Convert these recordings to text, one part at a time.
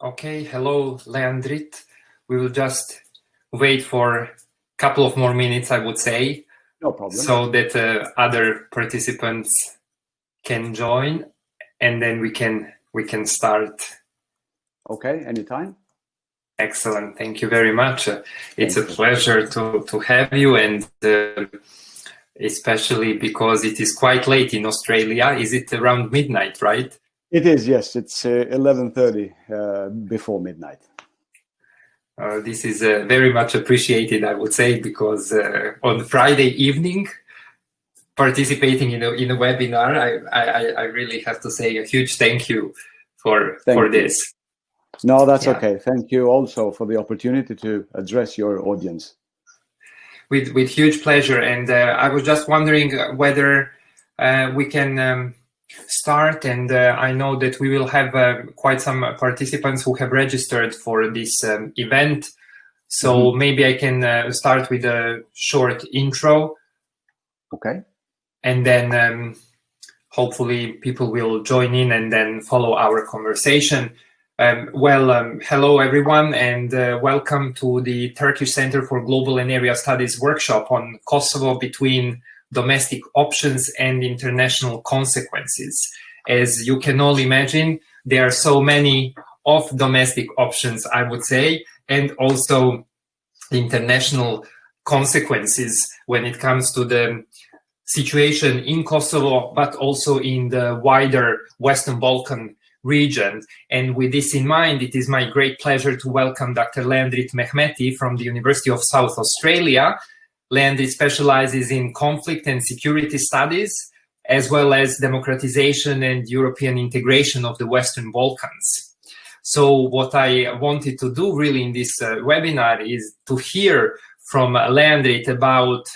Okay, hello, Leandrit. We will just wait for a couple of more minutes, I would say. No problem. So that other participants can join, and then we can start. Okay, anytime. Excellent. Thank you very much. It's a pleasure to have you, and especially because it is quite late in Australia. Is it around midnight, right? It is, yes. It's 11:30 before midnight. This is very much appreciated, I would say, because on Friday evening, participating in a webinar, I really have to say a huge thank you for this. No, that's okay. Thank you also for the opportunity to address your audience. With huge pleasure. And I was just wondering whether we can start. And I know that we will have quite some participants who have registered for this event. So maybe I can start with a short intro. Okay. And then hopefully people will join in and then follow our conversation. Hello everyone, and welcome to the Turkish Center for Global and Area Studies workshop on Kosovo between domestic options and international consequences. As you can all imagine, there are so many of domestic options, I would say, and also international consequences when it comes to the situation in Kosovo, but also in the wider Western Balkan region. And with this in mind, it is my great pleasure to welcome Dr. Leandrit Mehmeti from the University of South Australia. Leandrit specializes in conflict and security studies, as well as democratization and European integration of the Western Balkans. So what I wanted to do really in this webinar is to hear from Leandrit about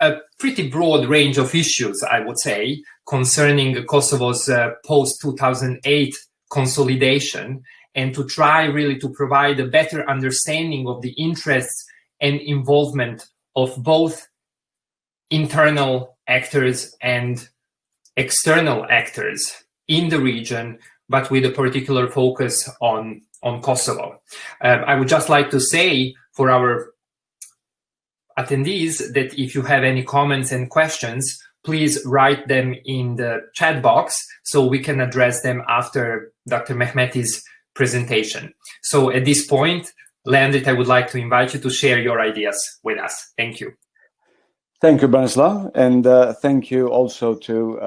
a pretty broad range of issues, I would say, concerning Kosovo's post-2008 consolidation, and to try really to provide a better understanding of the interests and involvement of both internal actors and external actors in the region, but with a particular focus on Kosovo. I would just like to say for our attendees that if you have any comments and questions, please write them in the chat box so we can address them after Dr. Mehmeti's presentation. So at this point, Leandrit, I would like to invite you to share your ideas with us. Thank you. Thank you, Branislav, and thank you also to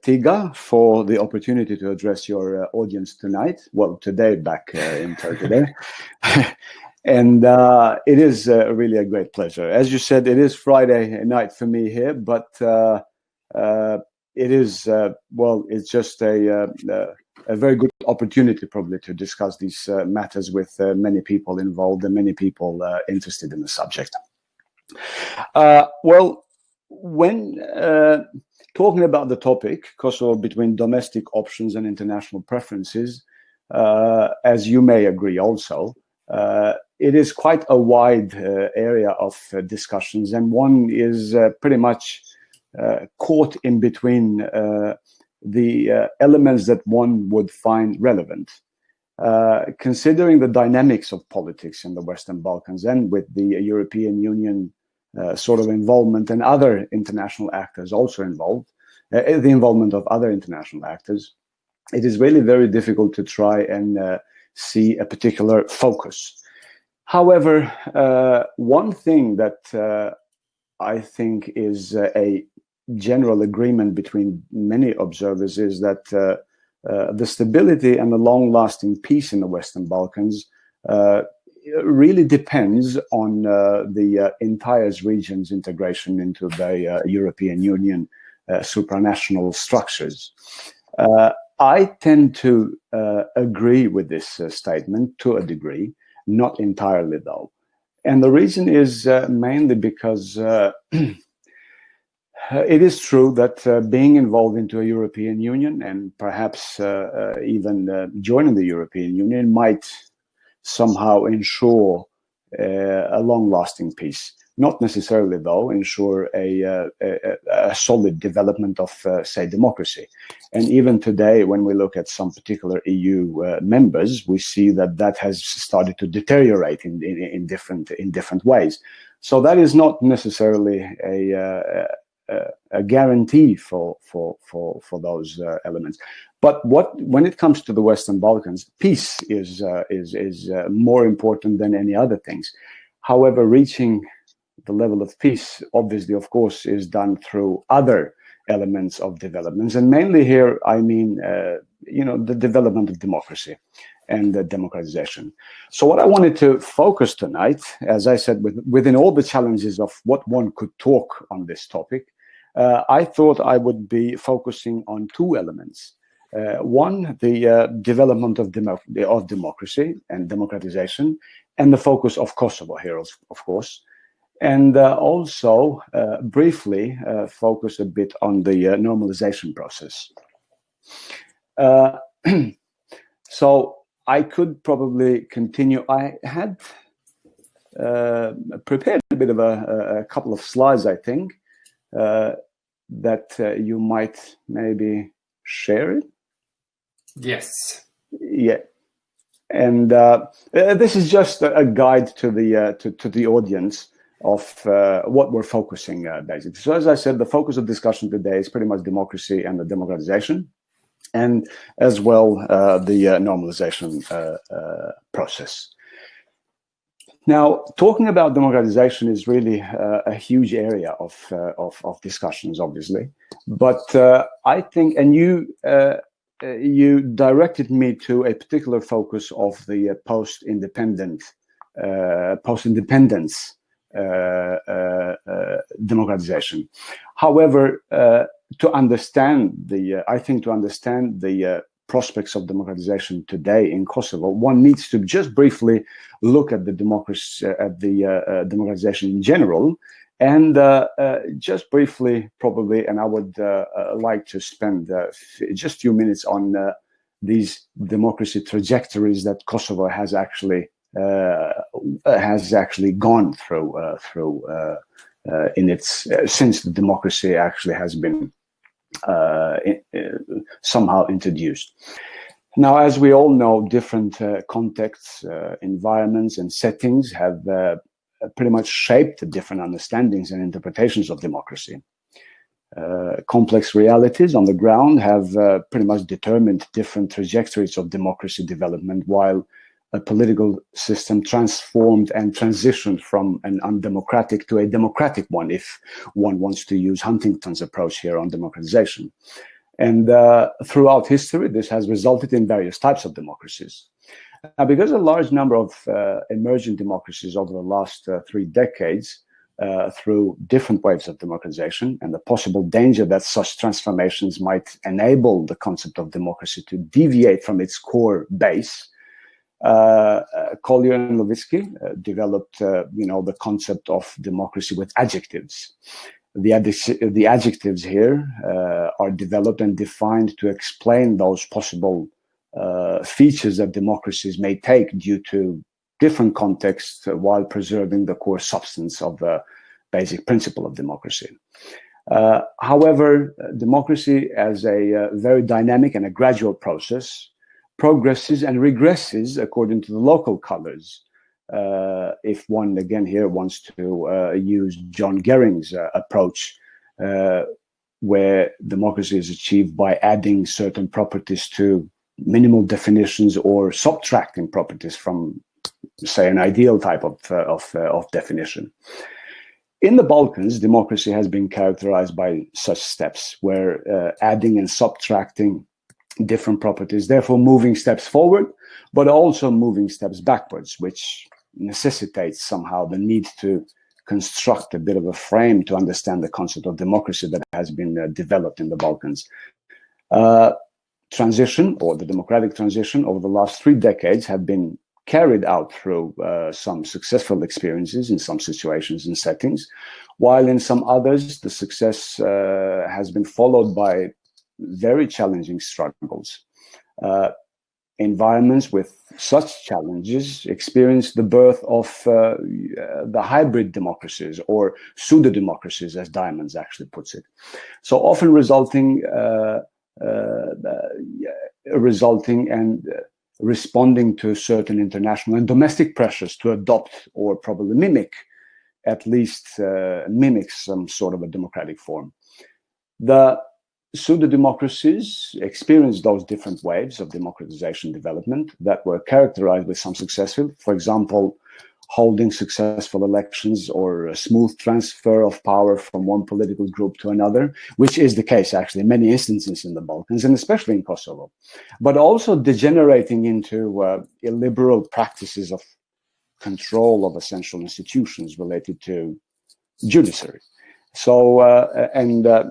Tiga for the opportunity to address your audience tonight. Well, today back in Turkey. And it is really a great pleasure. As you said, it is Friday night for me here, but it is, it's just a very good opportunity probably to discuss these matters with many people involved and many people interested in the subject. When talking about the topic, Kosovo between domestic options and international preferences, as you may agree also, it is quite a wide area of discussions, and one is pretty much caught in between the elements that one would find relevant. Considering the dynamics of politics in the Western Balkans and with the European Union sort of involvement and other international actors also involved, the involvement of other international actors, it is really very difficult to try and see a particular focus. However, one thing that I think is a general agreement between many observers is that the stability and the long-lasting peace in the Western Balkans really depends on the entire region's integration into the European Union supranational structures. I tend to agree with this statement to a degree, not entirely though. And the reason is mainly because it is true that being involved into a European Union and perhaps even joining the European Union might somehow ensure a long-lasting peace. not necessarily, though, ensure a solid development of, say, democracy. And even today, when we look at some particular EU members, we see that that has started to deteriorate in different ways. So that is not necessarily a guarantee for those elements. But when it comes to the Western Balkans, peace is more important than any other things. However, reaching the level of peace, obviously, of course, is done through other elements of developments, and mainly here, I mean, the development of democracy and the democratization. So what I wanted to focus tonight, as I said, within all the challenges of what one could talk on this topic, I thought I would be focusing on two elements. One, the development of democracy and democratization, and the focus of Kosovo here, of course. And also briefly focus a bit on the normalization process. So I could probably continue. I had prepared a bit of a couple of slides, I think, that you might maybe share it. Yes. Yeah. And this is just a guide to the audience of what we're focusing basically. So as I said, the focus of discussion today is pretty much democracy and the democratization, and as well the normalization process. Now, talking about democratization is really a huge area of discussions, obviously. But I think, and you directed me to a particular focus of the post-independence democratization. However, to understand the prospects of democratization today in Kosovo, one needs to just briefly look at the democratization in general, and just briefly, probably, and I would like to spend just a few minutes on these democracy trajectories that Kosovo has actually gone through in its since the democracy actually has been somehow introduced. Now, as we all know, different contexts, environments, and settings have pretty much shaped the different understandings and interpretations of democracy. Complex realities on the ground have pretty much determined different trajectories of democracy development, while a political system transformed and transitioned from an undemocratic to a democratic one, if one wants to use Huntington's approach here on democratization. And throughout history, this has resulted in various types of democracies. Now, because a large number of emerging democracies over the last 3 decades, through different waves of democratization, and the possible danger that such transformations might enable the concept of democracy to deviate from its core base, Collier and Levitsky developed, the concept of democracy with adjectives. The adjectives here are developed and defined to explain those possible features that democracies may take due to different contexts, while preserving the core substance of the basic principle of democracy. However, democracy as a very dynamic and a gradual process progresses and regresses according to the local colors. If one, again, here wants to use John Gering's approach, where democracy is achieved by adding certain properties to minimal definitions or subtracting properties from, say, an ideal type of definition. In the Balkans, democracy has been characterized by such steps, where adding and subtracting different properties, therefore moving steps forward, but also moving steps backwards, which necessitates somehow the need to construct a bit of a frame to understand the concept of democracy that has been developed in the Balkans. Transition, or the democratic transition, over the last 3 decades have been carried out through some successful experiences in some situations and settings, while in some others the success has been followed by very challenging struggles. environments with such challenges experience the birth of the hybrid democracies, or pseudo-democracies, as Diamonds actually puts it. So often resulting and responding to certain international and domestic pressures to adopt, or probably mimic, at least mimic some sort of a democratic form. The pseudo-democracies experienced those different waves of democratization development that were characterized with some successful, for example, holding successful elections or a smooth transfer of power from one political group to another, which is the case actually in many instances in the Balkans, and especially in Kosovo, but also degenerating into illiberal practices of control of essential institutions related to judiciary. So,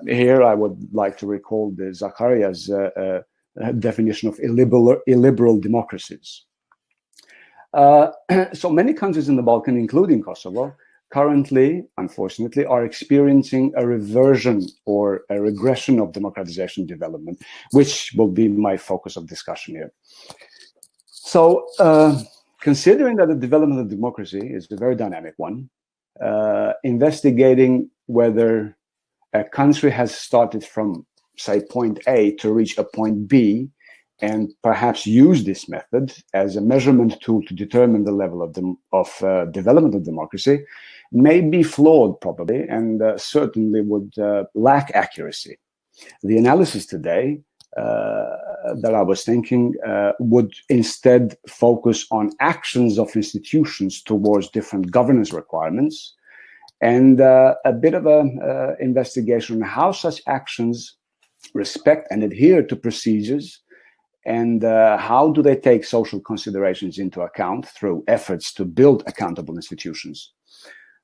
here I would like to recall the Zakaria's definition of illiberal democracies. So many countries in the Balkans, including Kosovo, currently, unfortunately, are experiencing a reversion or a regression of democratization development, which will be my focus of discussion here. So, considering that the development of democracy is a very dynamic one, investigating whether a country has started from, say, point A to reach a point B, and perhaps use this method as a measurement tool to determine the level of development of democracy, may be flawed probably, and certainly would lack accuracy. The analysis today that I was thinking would instead focus on actions of institutions towards different governance requirements, and a bit of an investigation on how such actions respect and adhere to procedures, and how do they take social considerations into account through efforts to build accountable institutions.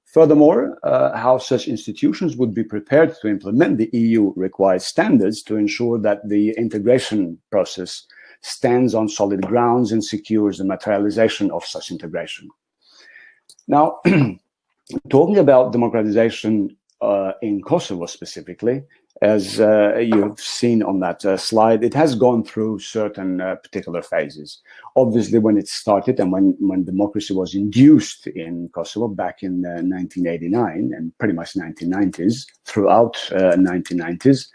Furthermore, how such institutions would be prepared to implement the EU-required standards to ensure that the integration process stands on solid grounds and secures the materialization of such integration. Now, talking about democratization in Kosovo specifically, as you've seen on that slide, it has gone through certain particular phases. Obviously, when it started and when democracy was induced in Kosovo back in 1989 and pretty much 1990s, throughout 1990s,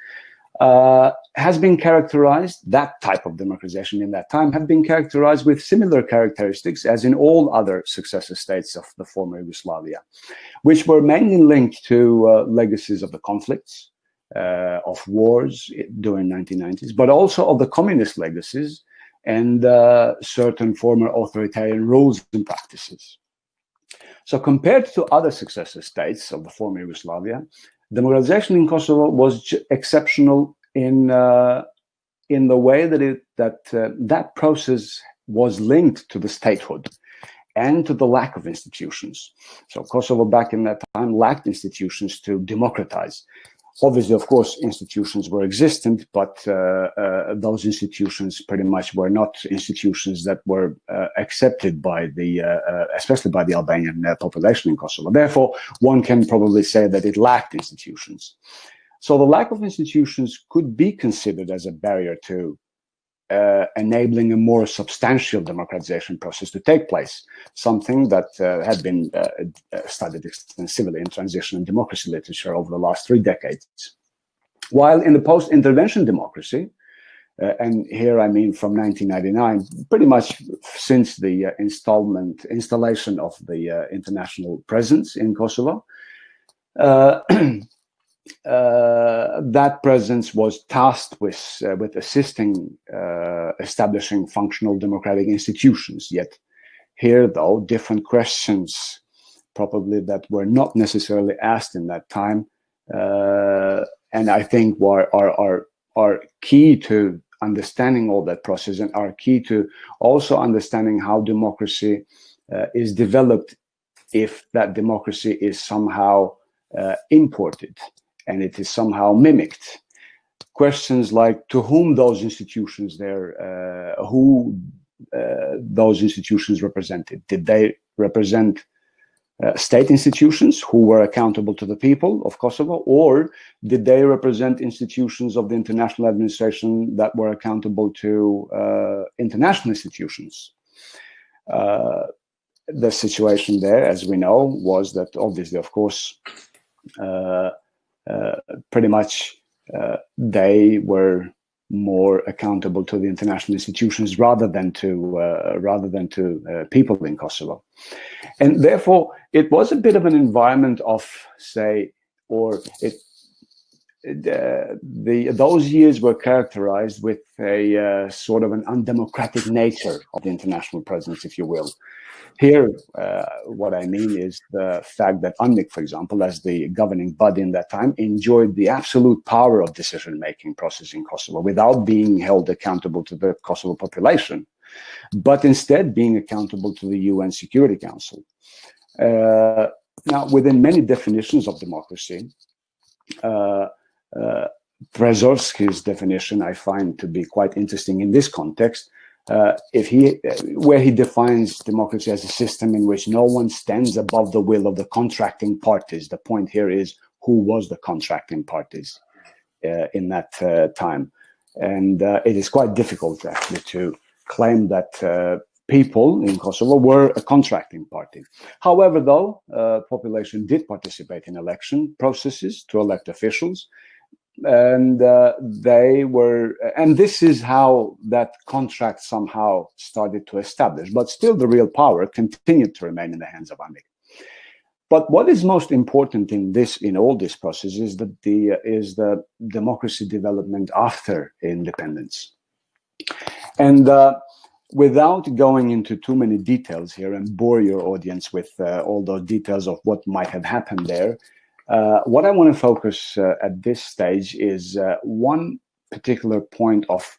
has been characterized, that type of democratization in that time had been characterized with similar characteristics as in all other successor states of the former Yugoslavia, which were mainly linked to legacies of the conflicts, of wars during 1990s, but also of the communist legacies and certain former authoritarian rules and practices. So compared to other successor states of the former Yugoslavia, democratization in Kosovo was exceptional in the way that that process was linked to the statehood and to the lack of institutions. So Kosovo back in that time lacked institutions to democratize. Obviously, of course, institutions were existent, but those institutions pretty much were not institutions that were accepted by especially by the Albanian population in Kosovo. Therefore, one can probably say that it lacked institutions. So the lack of institutions could be considered as a barrier to enabling a more substantial democratization process to take place, something that had been studied extensively in transition and democracy literature over the last 3 decades. While in the post-intervention democracy, and here I mean from 1999, pretty much since the installation of the international presence in Kosovo, that presence was tasked with assisting establishing functional democratic institutions. Yet here, though, different questions probably that were not necessarily asked in that time, and I think are key to understanding all that process, and are key to also understanding how democracy is developed if that democracy is somehow imported and it is somehow mimicked. Questions like to whom those institutions those institutions represented. Did they represent state institutions who were accountable to the people of Kosovo, or did they represent institutions of the international administration that were accountable to international institutions? The situation there, as we know, was that obviously, of course, pretty much they were more accountable to the international institutions rather than to people in Kosovo. And therefore, it was a bit of an environment of, say, those years were characterized with a sort of an undemocratic nature of the international presence, if you will. Here, what I mean is the fact that UNMIK, for example, as the governing body in that time, enjoyed the absolute power of decision-making process in Kosovo without being held accountable to the Kosovo population, but instead being accountable to the UN Security Council. Now, within many definitions of democracy, Brzezinski's definition I find to be quite interesting in this context, where he defines democracy as a system in which no one stands above the will of the contracting parties. The point here is who was the contracting parties in that time. And it is quite difficult actually to claim that people in Kosovo were a contracting party. However, though, population did participate in election processes to elect officials. And and this is how that contract somehow started to establish. But still, the real power continued to remain in the hands of UNMIK. But what is most important in all this process is the democracy development after independence. And without going into too many details here and bore your audience with all those details of what might have happened there, what I want to focus at this stage is one particular point of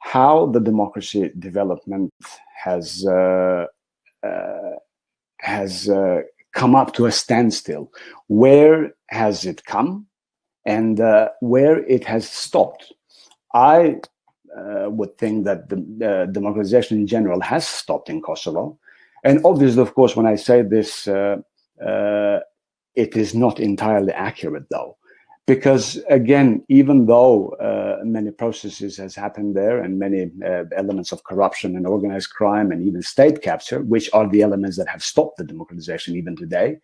how the democracy development has come up to a standstill. Where has it come, and where it has stopped? I would think that the democratization in general has stopped in Kosovo, and obviously, of course, when I say this, it is not entirely accurate, though, because again, even though many processes has happened there and many elements of corruption and organized crime and even state capture, which are the elements that have stopped the democratization even today,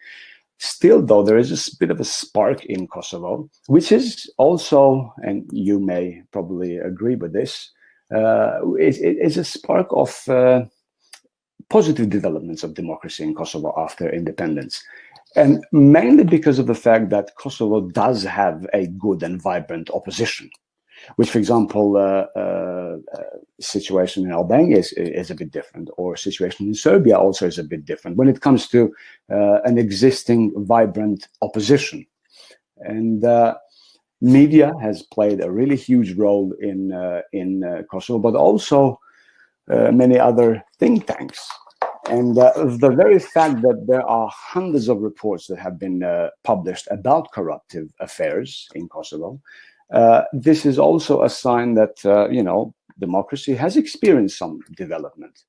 still, though, there is a bit of a spark in Kosovo, which is also, and you may probably agree with this, it's a spark of positive developments of democracy in Kosovo after independence. And mainly because of the fact that Kosovo does have a good and vibrant opposition, which, for example, situation in Albania is a bit different, or situation in Serbia also is a bit different when it comes to an existing vibrant opposition. And media has played a really huge role in Kosovo, but also many other think tanks. And the very fact that there are hundreds of reports that have been published about corruptive affairs in Kosovo, this is also a sign that, democracy has experienced some development.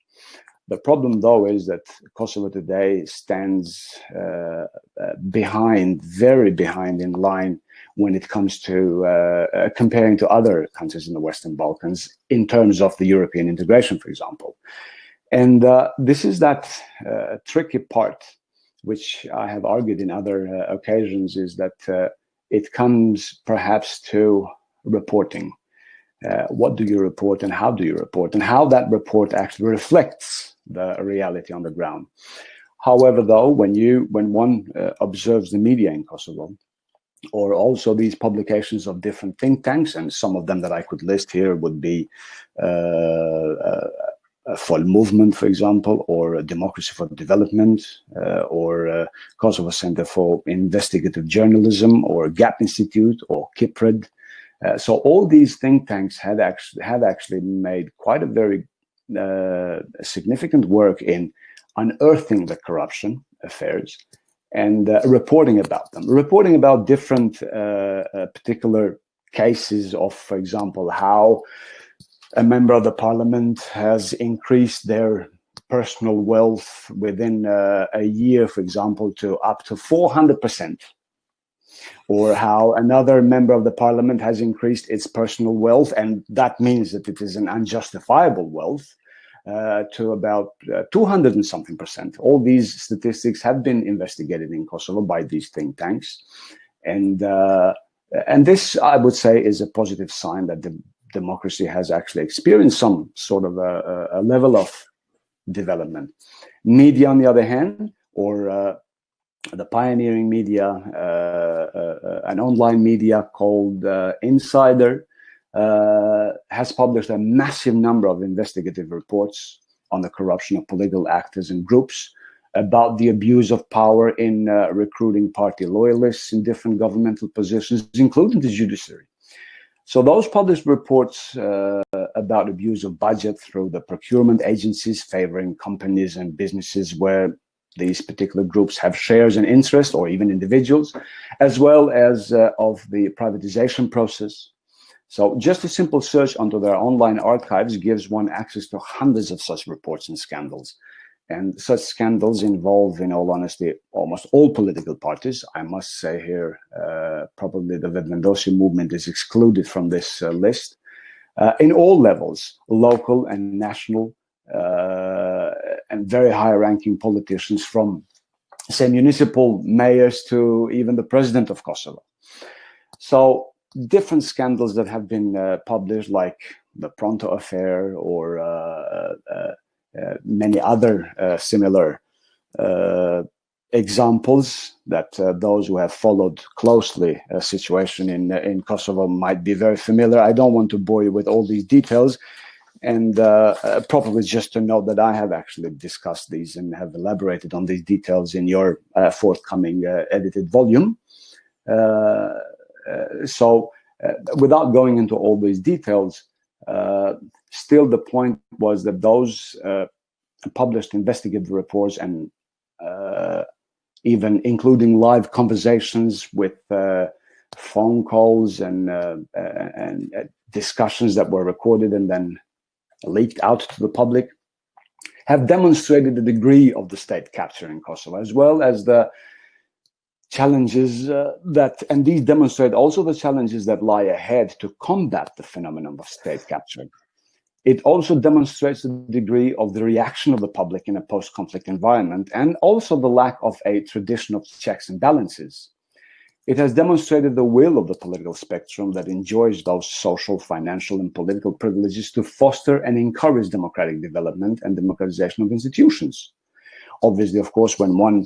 The problem, though, is that Kosovo today stands very behind in line when it comes to comparing to other countries in the Western Balkans in terms of the European integration, for example. And this is that tricky part, which I have argued in other occasions, is that it comes perhaps to reporting. What do you report and how do you report, and how that report actually reflects the reality on the ground. However, though, when one observes the media in Kosovo, or also these publications of different think tanks, and some of them that I could list here would be for Movement, for example, or Democracy for Development, or Kosovo Center for Investigative Journalism, or GAP Institute, or KIPRED. So all these think tanks have actually made quite a very significant work in unearthing the corruption affairs and reporting about them, reporting about different particular cases of, for example, how a member of the parliament has increased their personal wealth within a year, for example, to up to 400%, or how another member of the parliament has increased its personal wealth, and that means that it is an unjustifiable wealth, to about 200 and something percent. All these statistics have been investigated in Kosovo by these think tanks, and this, I would say, is a positive sign that the democracy has actually experienced some sort of a level of development. Media, on the other hand, or the pioneering media, an online media called Insider, has published a massive number of investigative reports on the corruption of political actors and groups, about the abuse of power in recruiting party loyalists in different governmental positions, including the judiciary. So those published reports about abuse of budget through the procurement agencies favoring companies and businesses where these particular groups have shares and interest, or even individuals, as well as of the privatization process. So just a simple search onto their online archives gives one access to hundreds of such reports and scandals. And such scandals involve, in all honesty, almost all political parties. I must say here, probably the Vetvendosi movement is excluded from this list, in all levels, local and national, and very high-ranking politicians, from, say, municipal mayors to even the president of Kosovo. So different scandals that have been published, like the Pronto affair, or many other similar examples that those who have followed closely a situation in Kosovo might be very familiar. I don't want to bore you with all these details, and probably just to note that I have actually discussed these and have elaborated on these details in your forthcoming edited volume. So without going into all these details, still the point was that those published investigative reports, and even including live conversations with phone calls and discussions that were recorded and then leaked out to the public, have demonstrated the degree of the state capture in Kosovo, as well as the challenges and these demonstrate also the challenges that lie ahead to combat the phenomenon of state capture. It also demonstrates the degree of the reaction of the public in a post-conflict environment, and also the lack of a tradition of checks and balances. It has demonstrated the will of the political spectrum that enjoys those social, financial, and political privileges to foster and encourage democratic development and democratization of institutions. Obviously, of course, when one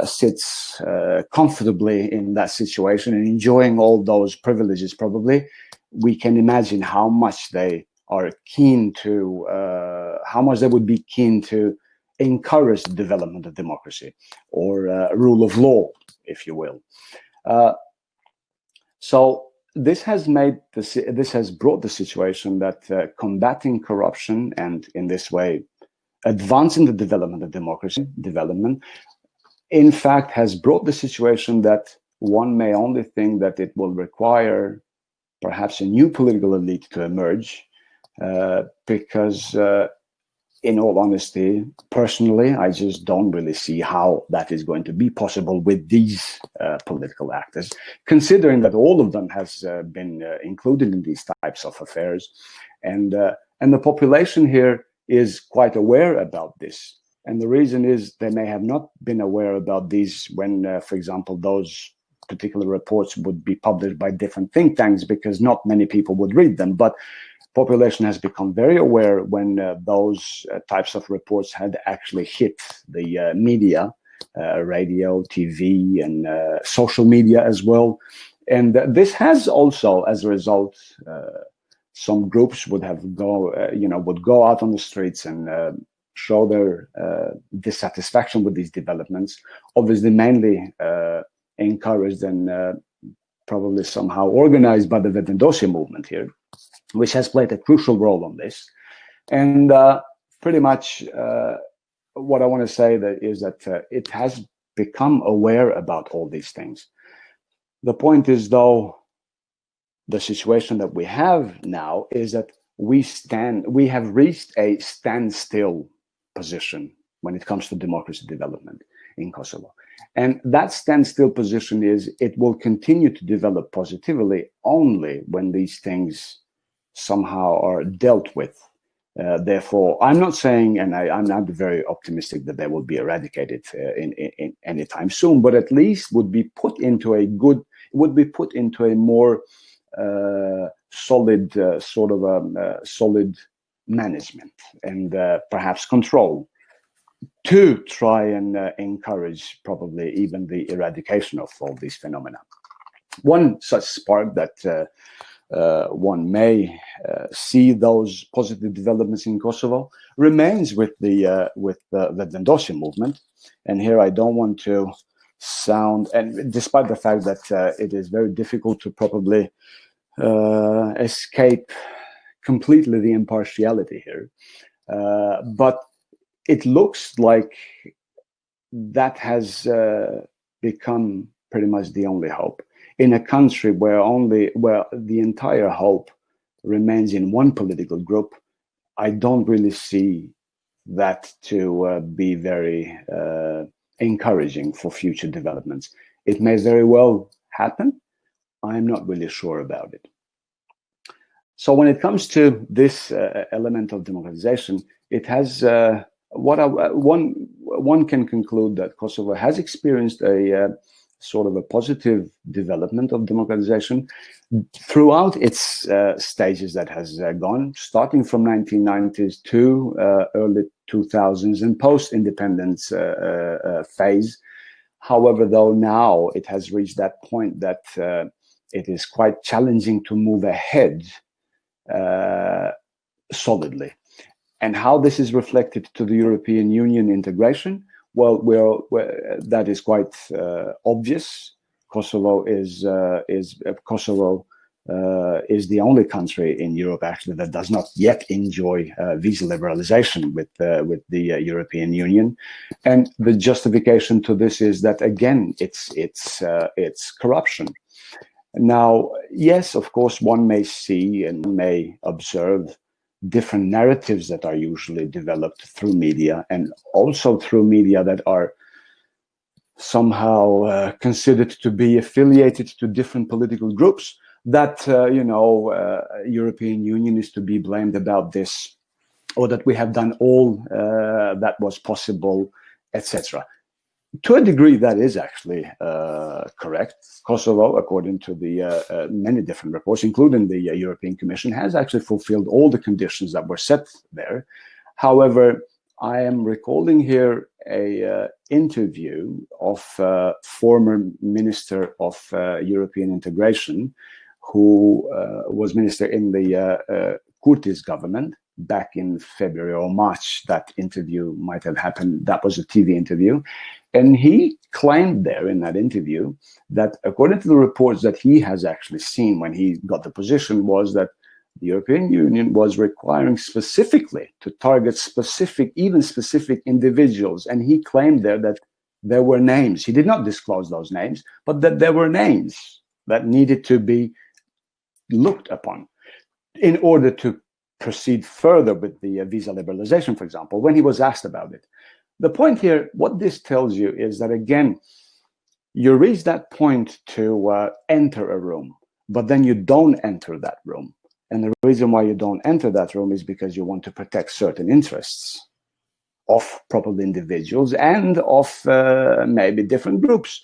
sits comfortably in that situation and enjoying all those privileges, probably, we can imagine how much they are keen to, how much they would be keen to encourage the development of democracy, or rule of law, if you will. So this has brought the situation that combating corruption, and in this way advancing the development of democracy, in fact, has brought the situation that one may only think that it will require perhaps a new political elite to emerge, because in all honesty, personally, I just don't really see how that is going to be possible with these political actors, considering that all of them has been included in these types of affairs, and the population here is quite aware about this. And the reason is they may have not been aware about these when, for example, those particular reports would be published by different think tanks, because not many people would read them. But population has become very aware when those types of reports had actually hit the media, radio, TV, and social media as well. And this has also, as a result, some groups would go out on the streets and show their dissatisfaction with these developments, obviously mainly encouraged and probably somehow organized by the Vetvendosi movement here, which has played a crucial role on this. And pretty much what I want to say is that it has become aware about all these things. The point is, though, the situation that we have now is that we have reached a standstill position when it comes to democracy development in Kosovo. And that standstill position is it will continue to develop positively only when these things somehow are dealt with. Therefore, I'm not saying, and I'm not very optimistic that they will be eradicated in anytime soon, but at least would be put into a more solid solid management and perhaps control to try and encourage probably even the eradication of all these phenomena. One such spark that one may see those positive developments in Kosovo remains with the Vendosia movement. And here I don't want to sound, and despite the fact that it is very difficult to probably escape completely the impartiality here, but it looks like that has become pretty much the only hope in a country where the entire hope remains in one political group. I don't really see that to be very encouraging for future developments. It may very well happen. I'm not really sure about it. So when it comes to this element of democratization, it has one can conclude that Kosovo has experienced a sort of a positive development of democratization throughout its stages that has gone, starting from 1990s to early 2000s and post-independence phase. However, though now it has reached that point that it is quite challenging to move ahead solidly. And how this is reflected to the European Union integration, well, that is quite obvious. Kosovo is the only country in Europe actually that does not yet enjoy visa liberalization with the European Union, and the justification to this is that again it's corruption. Now, yes, of course, one may see and may observe different narratives that are usually developed through media, and also through media that are somehow considered to be affiliated to different political groups, that European Union is to be blamed about this, or that we have done all that was possible, etc. To a degree, that is actually correct. Kosovo, according to the many different reports, including the European Commission, has actually fulfilled all the conditions that were set there. However, I am recalling here a interview of former Minister of European Integration, who was minister in the Kurtis government back in February or March. That interview might have happened. That was a TV interview. And he claimed there in that interview that according to the reports that he has actually seen when he got the position, was that the European Union was requiring specifically to target specific individuals. And he claimed there that there were names. He did not disclose those names, but that there were names that needed to be looked upon in order to proceed further with the visa liberalization, for example, when he was asked about it. The point here, what this tells you is that, again, you reach that point to enter a room, but then you don't enter that room. And the reason why you don't enter that room is because you want to protect certain interests of probably individuals and of maybe different groups.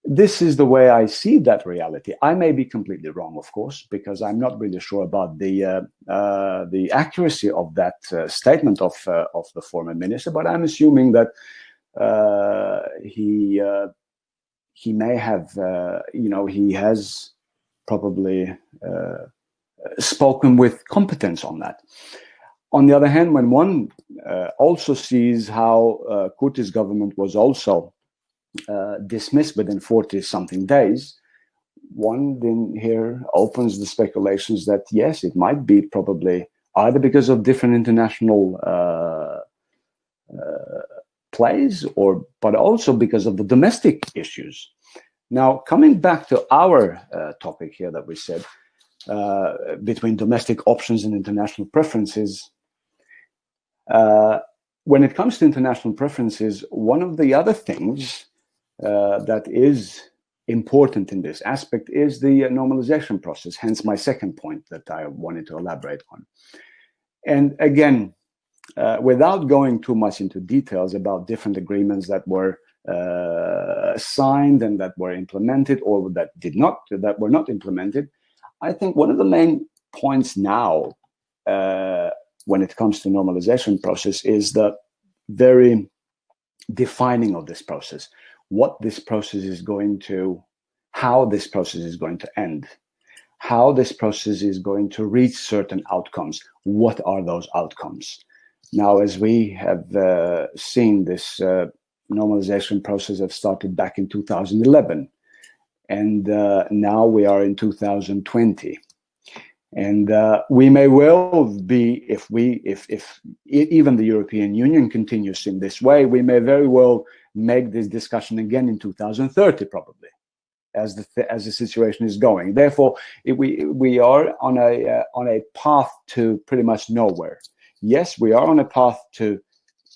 This is the way I see that reality. I may be completely wrong, of course, because I'm not really sure about the accuracy of that statement of the former minister. But I'm assuming that he may have, he has probably spoken with competence on that. On the other hand, when one also sees how Kurtis government was also dismissed within 40-something days, one then here opens the speculations that yes, it might be probably either because of different international plays, but also because of the domestic issues. Now, coming back to our topic here that we said, between domestic options and international preferences, when it comes to international preferences, one of the other things that is important in this aspect is the normalization process, hence my second point that I wanted to elaborate on. And again, without going too much into details about different agreements that were signed and that were implemented or that were not implemented, I think one of the main points now when it comes to normalization process is the very defining of this process, what this process is going to, how this process is going to end, how this process is going to reach certain outcomes. What are those outcomes? Now, as we have seen, this normalization process have started back in 2011, and now we are in 2020. And we may well be, if even the European Union continues in this way, we may very well make this discussion again in 2030, probably, as the situation is going. Therefore, we are on a path to pretty much nowhere. Yes, we are on a path to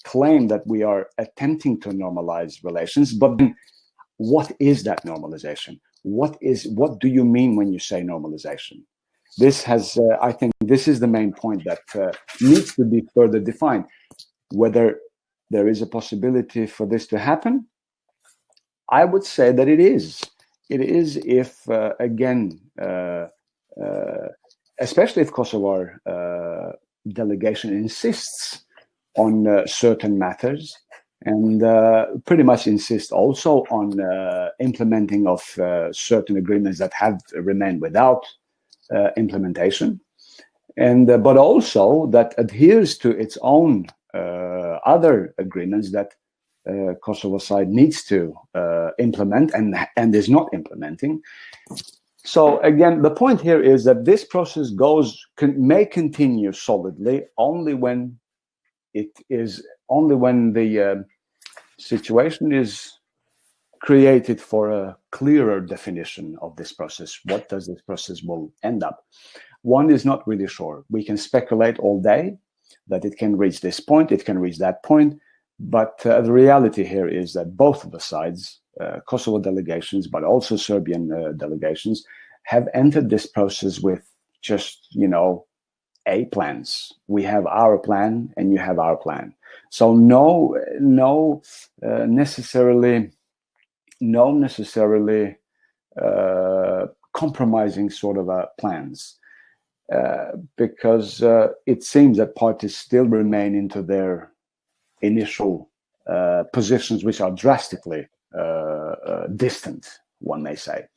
claim that we are attempting to normalize relations, but what is that normalization? What do you mean when you say normalization? This has, I think, this is the main point that needs to be further defined. Whether there is a possibility for this to happen, I would say that it is. It is if, again, especially if Kosovo delegation insists on certain matters and pretty much insists also on implementing of certain agreements that have remained without implementation, and but also that adheres to its own other agreements that Kosovo side needs to implement and is not implementing. So again, the point here is that this process may continue solidly only when the situation is created for a clearer definition of this process. What does this process will end up? One is not really sure. We can speculate all day that it can reach this point, it can reach that point, but the reality here is that both of the sides, Kosovo delegations, but also Serbian delegations, have entered this process with just, A plans. We have our plan and you have our plan. So no necessarily compromising sort of plans, because it seems that parties still remain into their initial positions, which are drastically distant, one may say.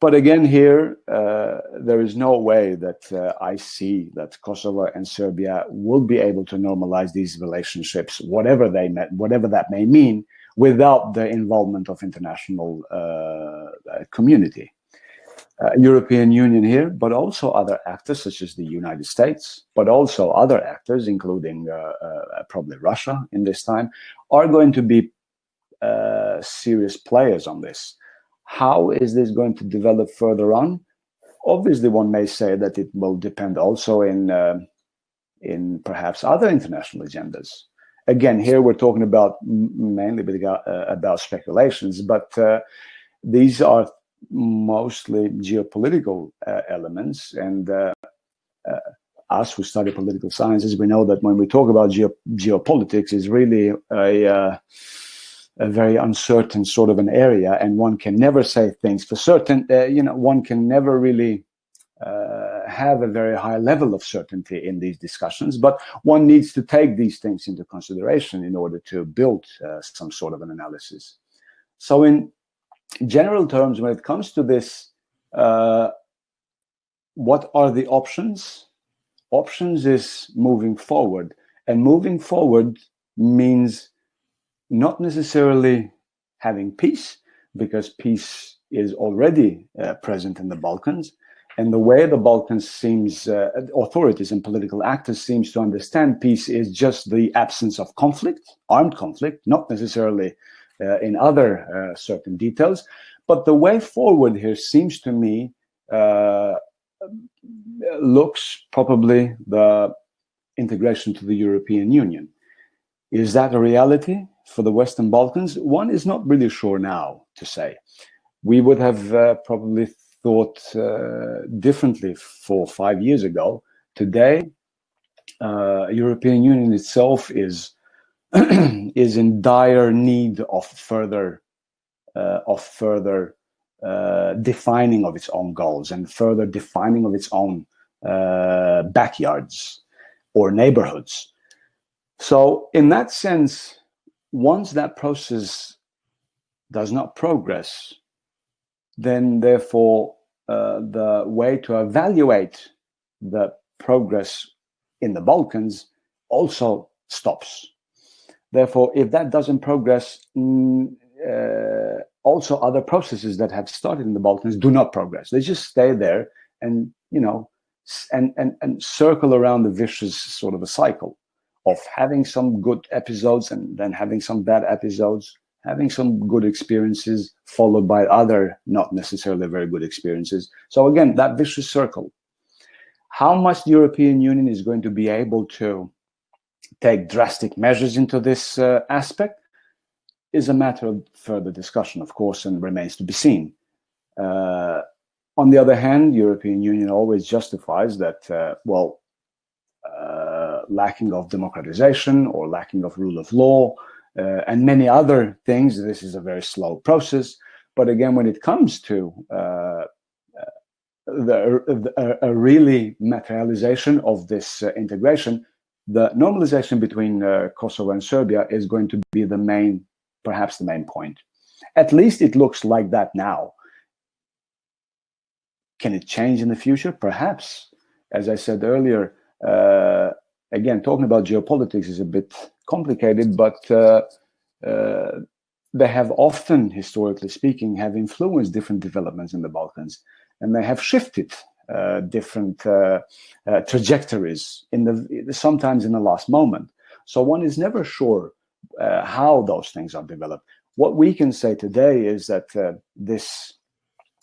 But again, here, there is no way that I see that Kosovo and Serbia will be able to normalize these relationships, whatever that may mean, without the involvement of international community. European Union here, but also other actors such as the United States, but also other actors, including probably Russia in this time, are going to be serious players on this. How is this going to develop further on? Obviously, one may say that it will depend also in perhaps other international agendas. Again, here we're talking about mainly about speculations, but these are mostly geopolitical elements. And us who study political sciences, we know that when we talk about geopolitics, is really a very uncertain sort of an area, and one can never say things for certain. One can never really have a very high level of certainty in these discussions, but one needs to take these things into consideration in order to build some sort of an analysis. So in general terms, when it comes to this, what are the options? Options is moving forward, and moving forward means not necessarily having peace, because peace is already present in the Balkans. And the way the Balkans seems, authorities and political actors seems to understand peace is just the absence of conflict, armed conflict, not necessarily in other certain details. But the way forward here seems to me looks probably the integration to the European Union. Is that a reality for the Western Balkans? One is not really sure now to say. We would have probably thought differently 4 or 5 years ago. Today, European Union itself is is in dire need of further defining of its own goals and further defining of its own backyards or neighborhoods. So in that sense, once that process does not progress, then therefore the way to evaluate the progress in the Balkans also stops. Therefore, if that doesn't progress, also other processes that have started in the Balkans do not progress. They just stay there and, and circle around the vicious sort of a cycle of having some good episodes and then having some bad episodes, having some good experiences followed by other not necessarily very good experiences. So again, that vicious circle. How much the European Union is going to be able to take drastic measures into this aspect is a matter of further discussion, of course, and remains to be seen. On the other hand, European Union always justifies that, lacking of democratization or lacking of rule of law and many other things, this is a very slow process. But again, when it comes to a really materialization of this integration, the normalization between Kosovo and Serbia is going to be perhaps the main point. At least it looks like that now. Can it change in the future? Perhaps. As I said earlier, again, talking about geopolitics is a bit complicated, but they have often, historically speaking, have influenced different developments in the Balkans, and they have shifted different trajectories sometimes in the last moment. So one is never sure how those things are developed. What we can say today is that this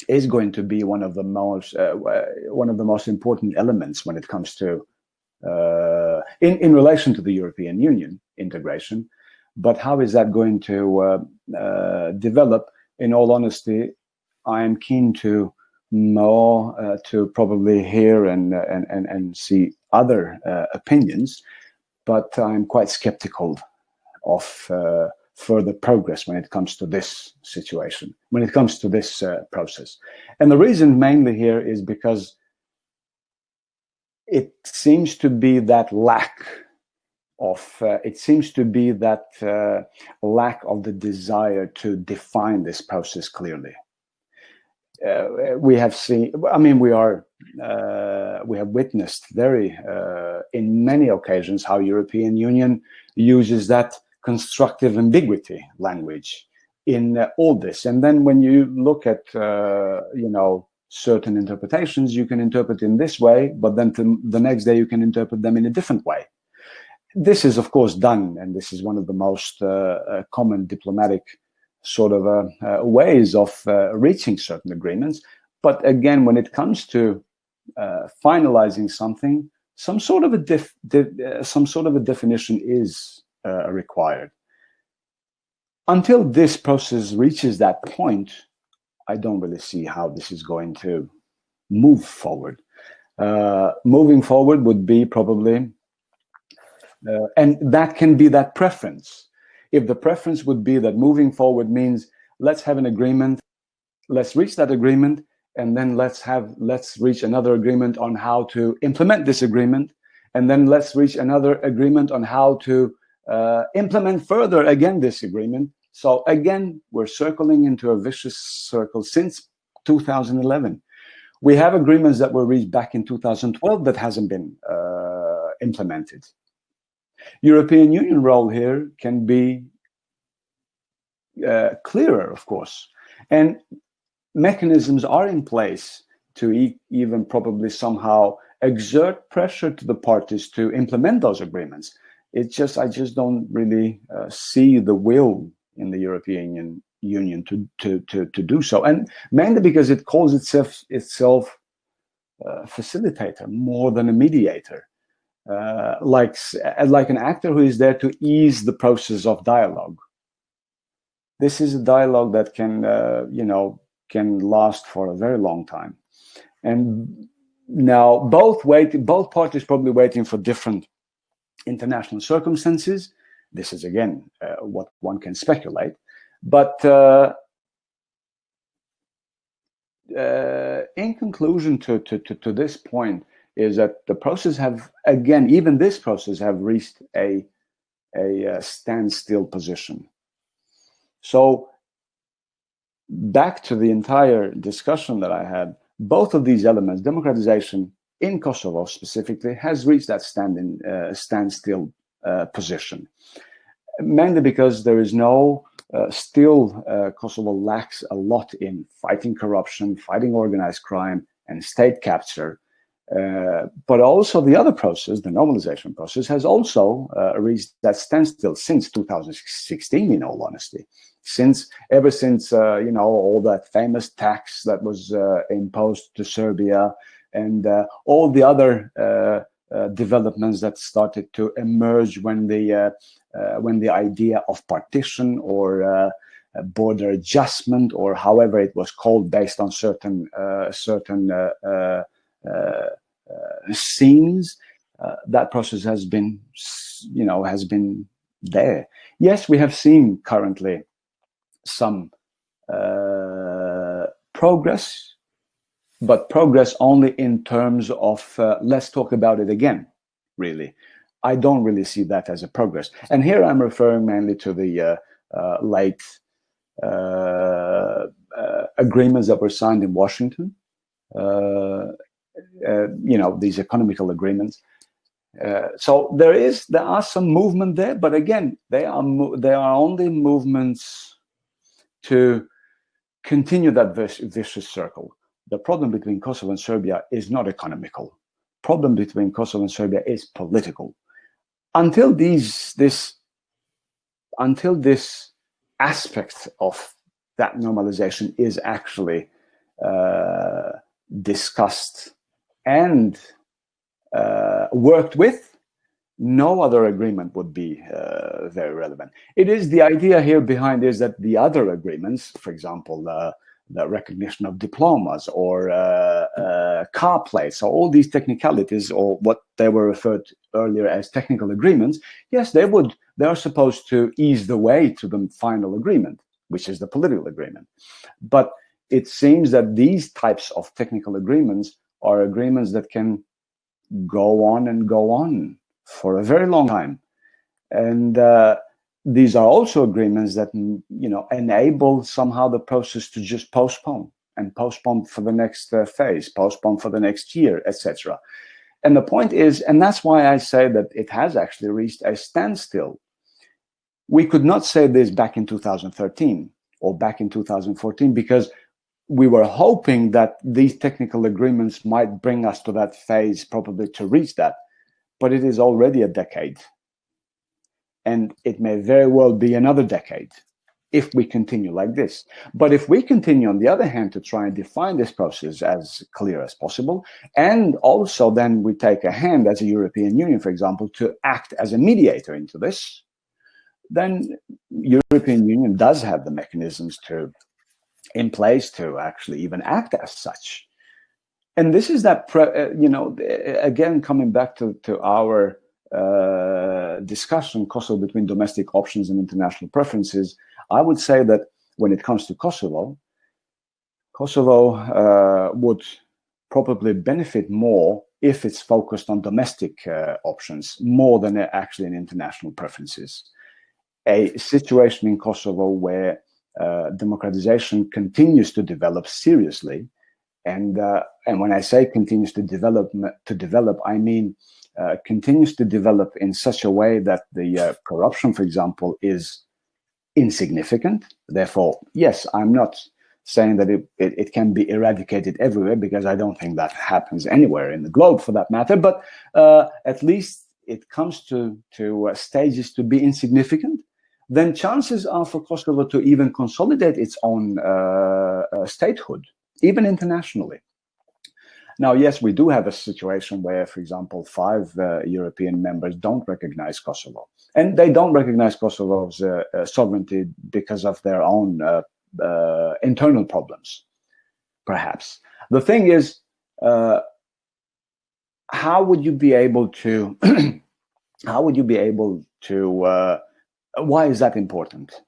is going to be one of the most important elements when it comes to in relation to the European Union integration. But how is that going to develop? In all honesty, I am keen to know, to probably hear and see other opinions, but I'm quite skeptical of further progress when it comes to this situation, when it comes to this process. And the reason mainly here is because it seems to be that lack of the desire to define this process clearly. We have seen, we have witnessed in many occasions how European Union uses that constructive ambiguity language in all this. And then when you look at, certain interpretations, you can interpret in this way, but then the next day you can interpret them in a different way. This is, of course, done, and this is one of the most common diplomatic sort of ways of reaching certain agreements. But again, when it comes to finalizing something, some sort of a definition is required. Until this process reaches that point, I don't really see how this is going to move forward. Moving forward would be probably, and that can be that preference. If the preference would be that moving forward means let's have an agreement, let's reach that agreement, and then let's reach another agreement on how to implement this agreement, and then let's reach another agreement on how to implement further again this agreement. So again, we're circling into a vicious circle since 2011. We have agreements that were reached back in 2012 that hasn't been implemented. European Union role here can be clearer, of course, and mechanisms are in place to even probably somehow exert pressure to the parties to implement those agreements. I just don't really see the will in the European Union to do so, and mainly because it calls itself facilitator more than a mediator. like an actor who is there to ease the process of dialogue. This is a dialogue that can last for a very long time. And now both parties probably waiting for different international circumstances. This is again what one can speculate, but in conclusion to this point is that the process even this process have reached a standstill position. So back to the entire discussion that I had, both of these elements, democratization in Kosovo specifically, has reached that standstill position, mainly because there is Kosovo lacks a lot in fighting corruption, fighting organized crime, and state capture. But also the other process, the normalization process, has also reached that standstill since 2016, in all honesty. Ever since all that famous tax that was imposed to Serbia, and all the other developments that started to emerge when the idea of partition or border adjustment, or however it was called, based on certain scenes, that process has been there. Yes, we have seen currently some progress, but progress only in terms of let's talk about it again. Really, I don't really see that as a progress. And here I'm referring mainly to the late agreements that were signed in Washington. These economical agreements. So there are some movement there, but again, they are only movements to continue that vicious circle. The problem between Kosovo and Serbia is not economical. Problem between Kosovo and Serbia is political. Until this aspect of that normalization is actually discussed and worked with, no other agreement would be very relevant. It is the idea here behind is that the other agreements, for example, the recognition of diplomas or car plates, or all these technicalities, or what they were referred to earlier as technical agreements, yes, they are supposed to ease the way to the final agreement, which is the political agreement. But it seems that these types of technical agreements are agreements that can go on and go on for a very long time. And these are also agreements that enable somehow the process to just postpone for the next phase, postpone for the next year, etc. And the point is, and that's why I say that it has actually reached a standstill. We could not say this back in 2013 or back in 2014, because we were hoping that these technical agreements might bring us to that phase, probably to reach that. But it is already a decade. And it may very well be another decade if we continue like this. But if we continue, on the other hand, to try and define this process as clear as possible, and also then we take a hand as a European Union, for example, to act as a mediator into this, then European Union does have the mechanisms in place to actually even act as such. And this is that, again, coming back to our discussion, Kosovo between domestic options and international preferences, I would say that when it comes to Kosovo would probably benefit more if it's focused on domestic options more than actually in international preferences. A situation in Kosovo where democratization continues to develop seriously, and when I say continues to develop, I mean continues to develop in such a way that the corruption, for example, is insignificant. Therefore, yes, I'm not saying that it can be eradicated everywhere, because I don't think that happens anywhere in the globe for that matter, but at least it comes to stages to be insignificant, then chances are for Kosovo to even consolidate its own statehood, even internationally. Now, yes, we do have a situation where, for example, 5 European members don't recognize Kosovo. And they don't recognize Kosovo's sovereignty because of their own internal problems, perhaps. The thing is, how would you be able to, why is that important?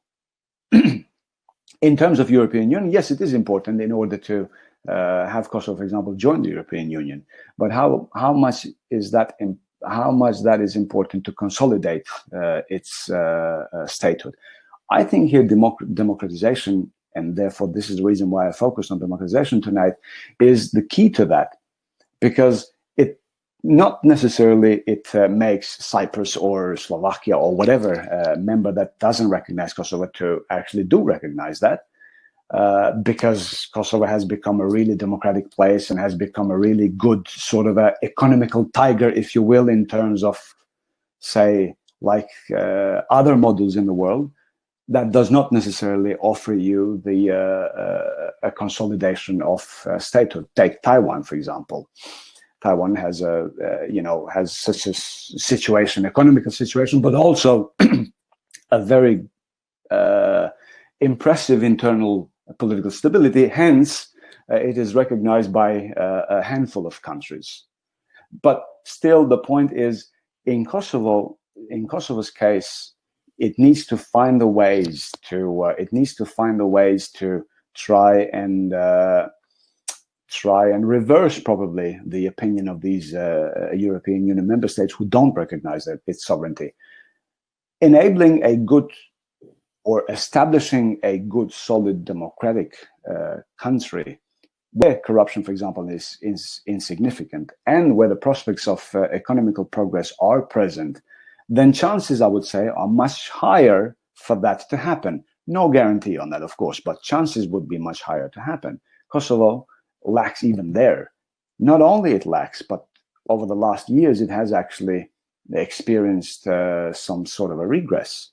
In terms of European Union, yes, it is important in order to have Kosovo, for example, join the European Union. But how much that is important to consolidate its statehood? I think here democratization, and therefore this is the reason why I focused on democratization tonight, is the key to that, because it not necessarily makes Cyprus or Slovakia or whatever member that doesn't recognize Kosovo to actually do recognize that. Because Kosovo has become a really democratic place and has become a really good sort of a economical tiger, if you will, in terms of, say, like other models in the world. That does not necessarily offer you the a consolidation of statehood. Take Taiwan, for example. Taiwan has has such a situation, economical situation, but also a very impressive internal political stability. Hence, it is recognized by a handful of countries. But still, the point is, in Kosovo's case, it needs to find the ways to try and reverse probably the opinion of these European Union member states who don't recognize its sovereignty, enabling a good or establishing a good, solid, democratic country where corruption, for example, is insignificant and where the prospects of economical progress are present, then chances, I would say, are much higher for that to happen. No guarantee on that, of course, but chances would be much higher to happen. Kosovo lacks even there. Not only it lacks, but over the last years, it has actually experienced some sort of a regress,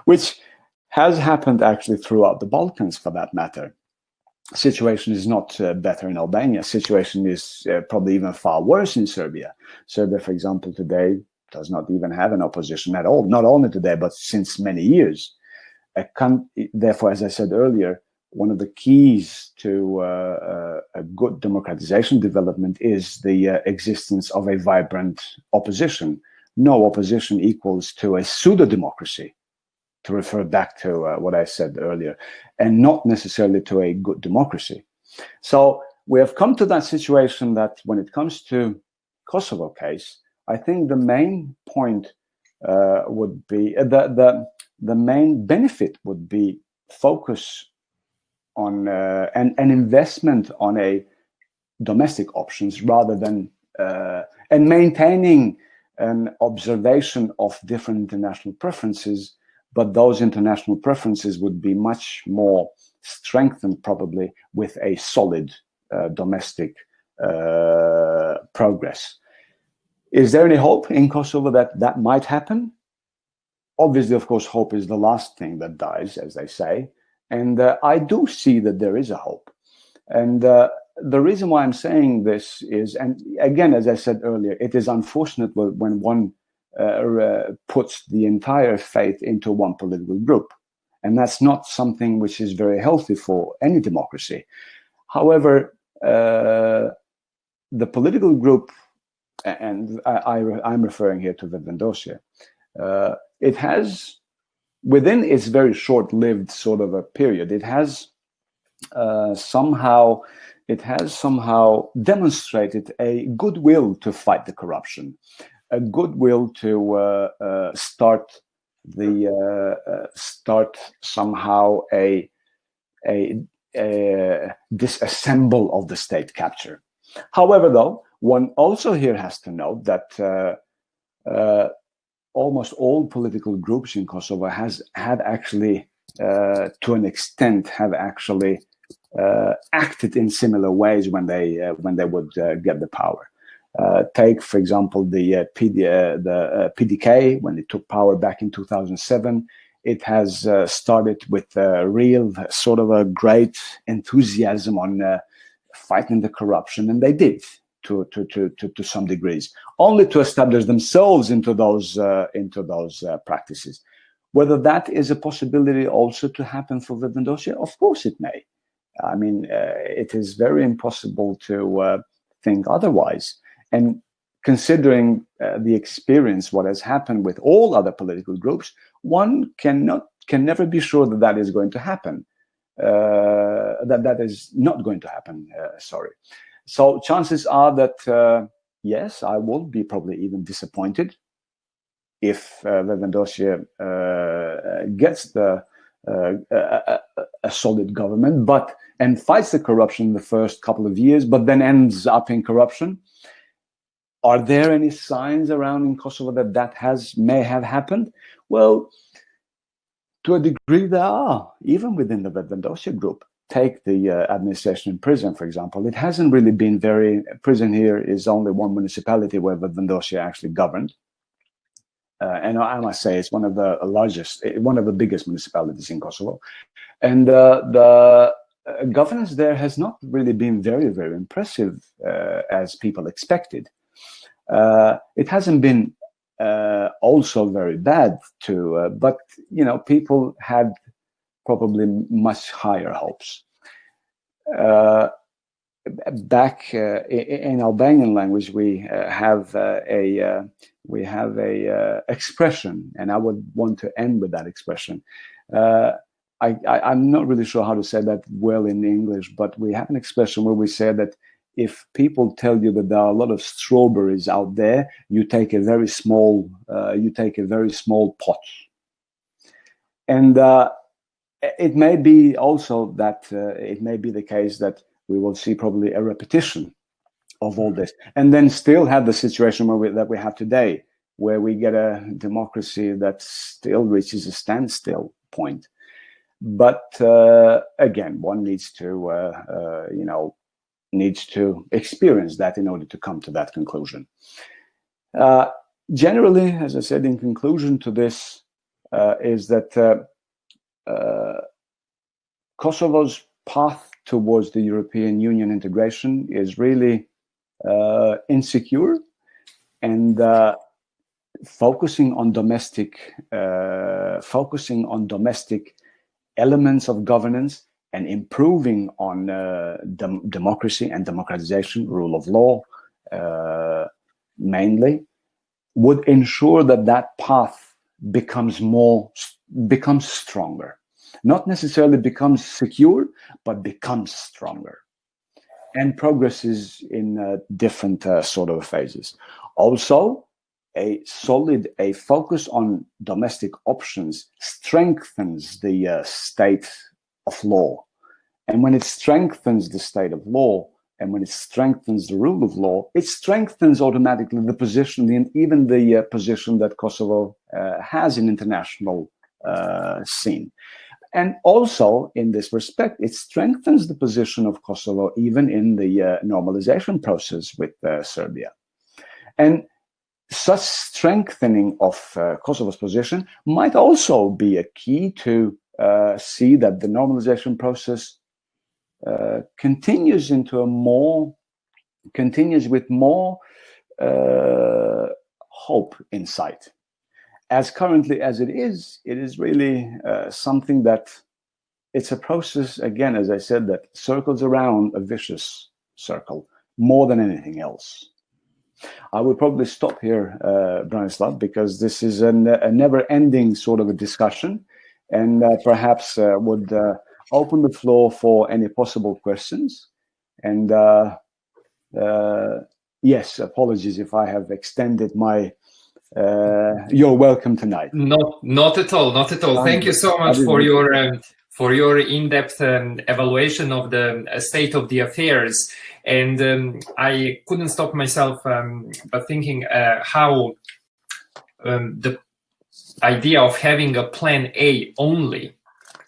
which has happened actually throughout the Balkans, for that matter. Situation is not better in Albania. Situation is probably even far worse in Serbia. Serbia, for example, today does not even have an opposition at all, not only today, but since many years. Therefore, as I said earlier, one of the keys to a good democratization development is the existence of a vibrant opposition. No opposition equals to a pseudo-democracy, to refer back to what I said earlier, and not necessarily to a good democracy. So we have come to that situation that when it comes to Kosovo case, I think the main point would be, the main benefit would be focus on an investment on a domestic options rather than, and maintaining an observation of different international preferences, but those international preferences would be much more strengthened probably with a solid domestic progress. Is there any hope in Kosovo that that might happen? Obviously, of course, hope is the last thing that dies, as they say. And I do see that there is a hope. And the reason why I'm saying this is, and again, as I said earlier, it is unfortunate when one puts the entire faith into one political group. And that's not something which is very healthy for any democracy. However, the political group, and I'm referring here to the Vendosje, it has, within its very short-lived sort of a period, it has somehow demonstrated a goodwill to fight the corruption, a goodwill to start somehow a disassemble of the state capture. However, though, one also here has to note that almost all political groups in Kosovo had actually, to an extent, have actually acted in similar ways when they would get the power. Take, for example, the PDK, when it took power back in 2007. It has started with a real sort of a great enthusiasm on fighting the corruption, and they did to some degrees, only to establish themselves into those practices. Whether that is a possibility also to happen for Vedvendosya, of course it may. I mean, it is very impossible to think otherwise. And considering the experience, what has happened with all other political groups, one can never be sure that that is going to happen. That is not going to happen. Sorry. So chances are that yes, I will be probably even disappointed if Vedvendosya gets a solid government, and fights the corruption in the first couple of years, but then ends up in corruption. Are there any signs around in Kosovo that may have happened? Well, to a degree there are, even within the Vedvendosya group. Take the administration in prison, for example. It hasn't really been prison here is only one municipality where Vedvendosya actually governed. And I must say it's one of the biggest municipalities in Kosovo. And the governance there has not really been very, very impressive as people expected. It hasn't been also very bad but people had probably much higher hopes. Back in Albanian language, we have a expression, and I would want to end with that expression. I'm not really sure how to say that well in English, but we have an expression where we say that if people tell you that there are a lot of strawberries out there, you take a very small pot. And it may be also that it may be the case that we will see probably a repetition of all this, and then still have the situation that we have today, where we get a democracy that still reaches a standstill point. But again, one needs to experience that in order to come to that conclusion. Generally, as I said, in conclusion to this, is that Kosovo's path towards the European Union integration is really insecure, and focusing on domestic elements of governance and improving on democracy and democratization, rule of law, mainly, would ensure that path becomes stronger. Not necessarily becomes secure, but becomes stronger, and progresses in different sort of phases. Also, a focus on domestic options strengthens the state of law. And when it strengthens the state of law, and when it strengthens the rule of law, it strengthens automatically the position, even the position that Kosovo has in international scene. And also, in this respect, it strengthens the position of Kosovo even in the normalization process with Serbia. And such strengthening of Kosovo's position might also be a key to see that the normalization process continues with more hope in sight. As currently as it is really something that it's a process, again, as I said, that circles around a vicious circle more than anything else. I will probably stop here, Branislav, because this is a never-ending sort of a discussion, and perhaps would open the floor for any possible questions. And yes, apologies if I have extended my you're welcome tonight. Not at all. Thank you so much for your in-depth evaluation of the state of the affairs. And I couldn't stop myself but thinking how the idea of having a plan A only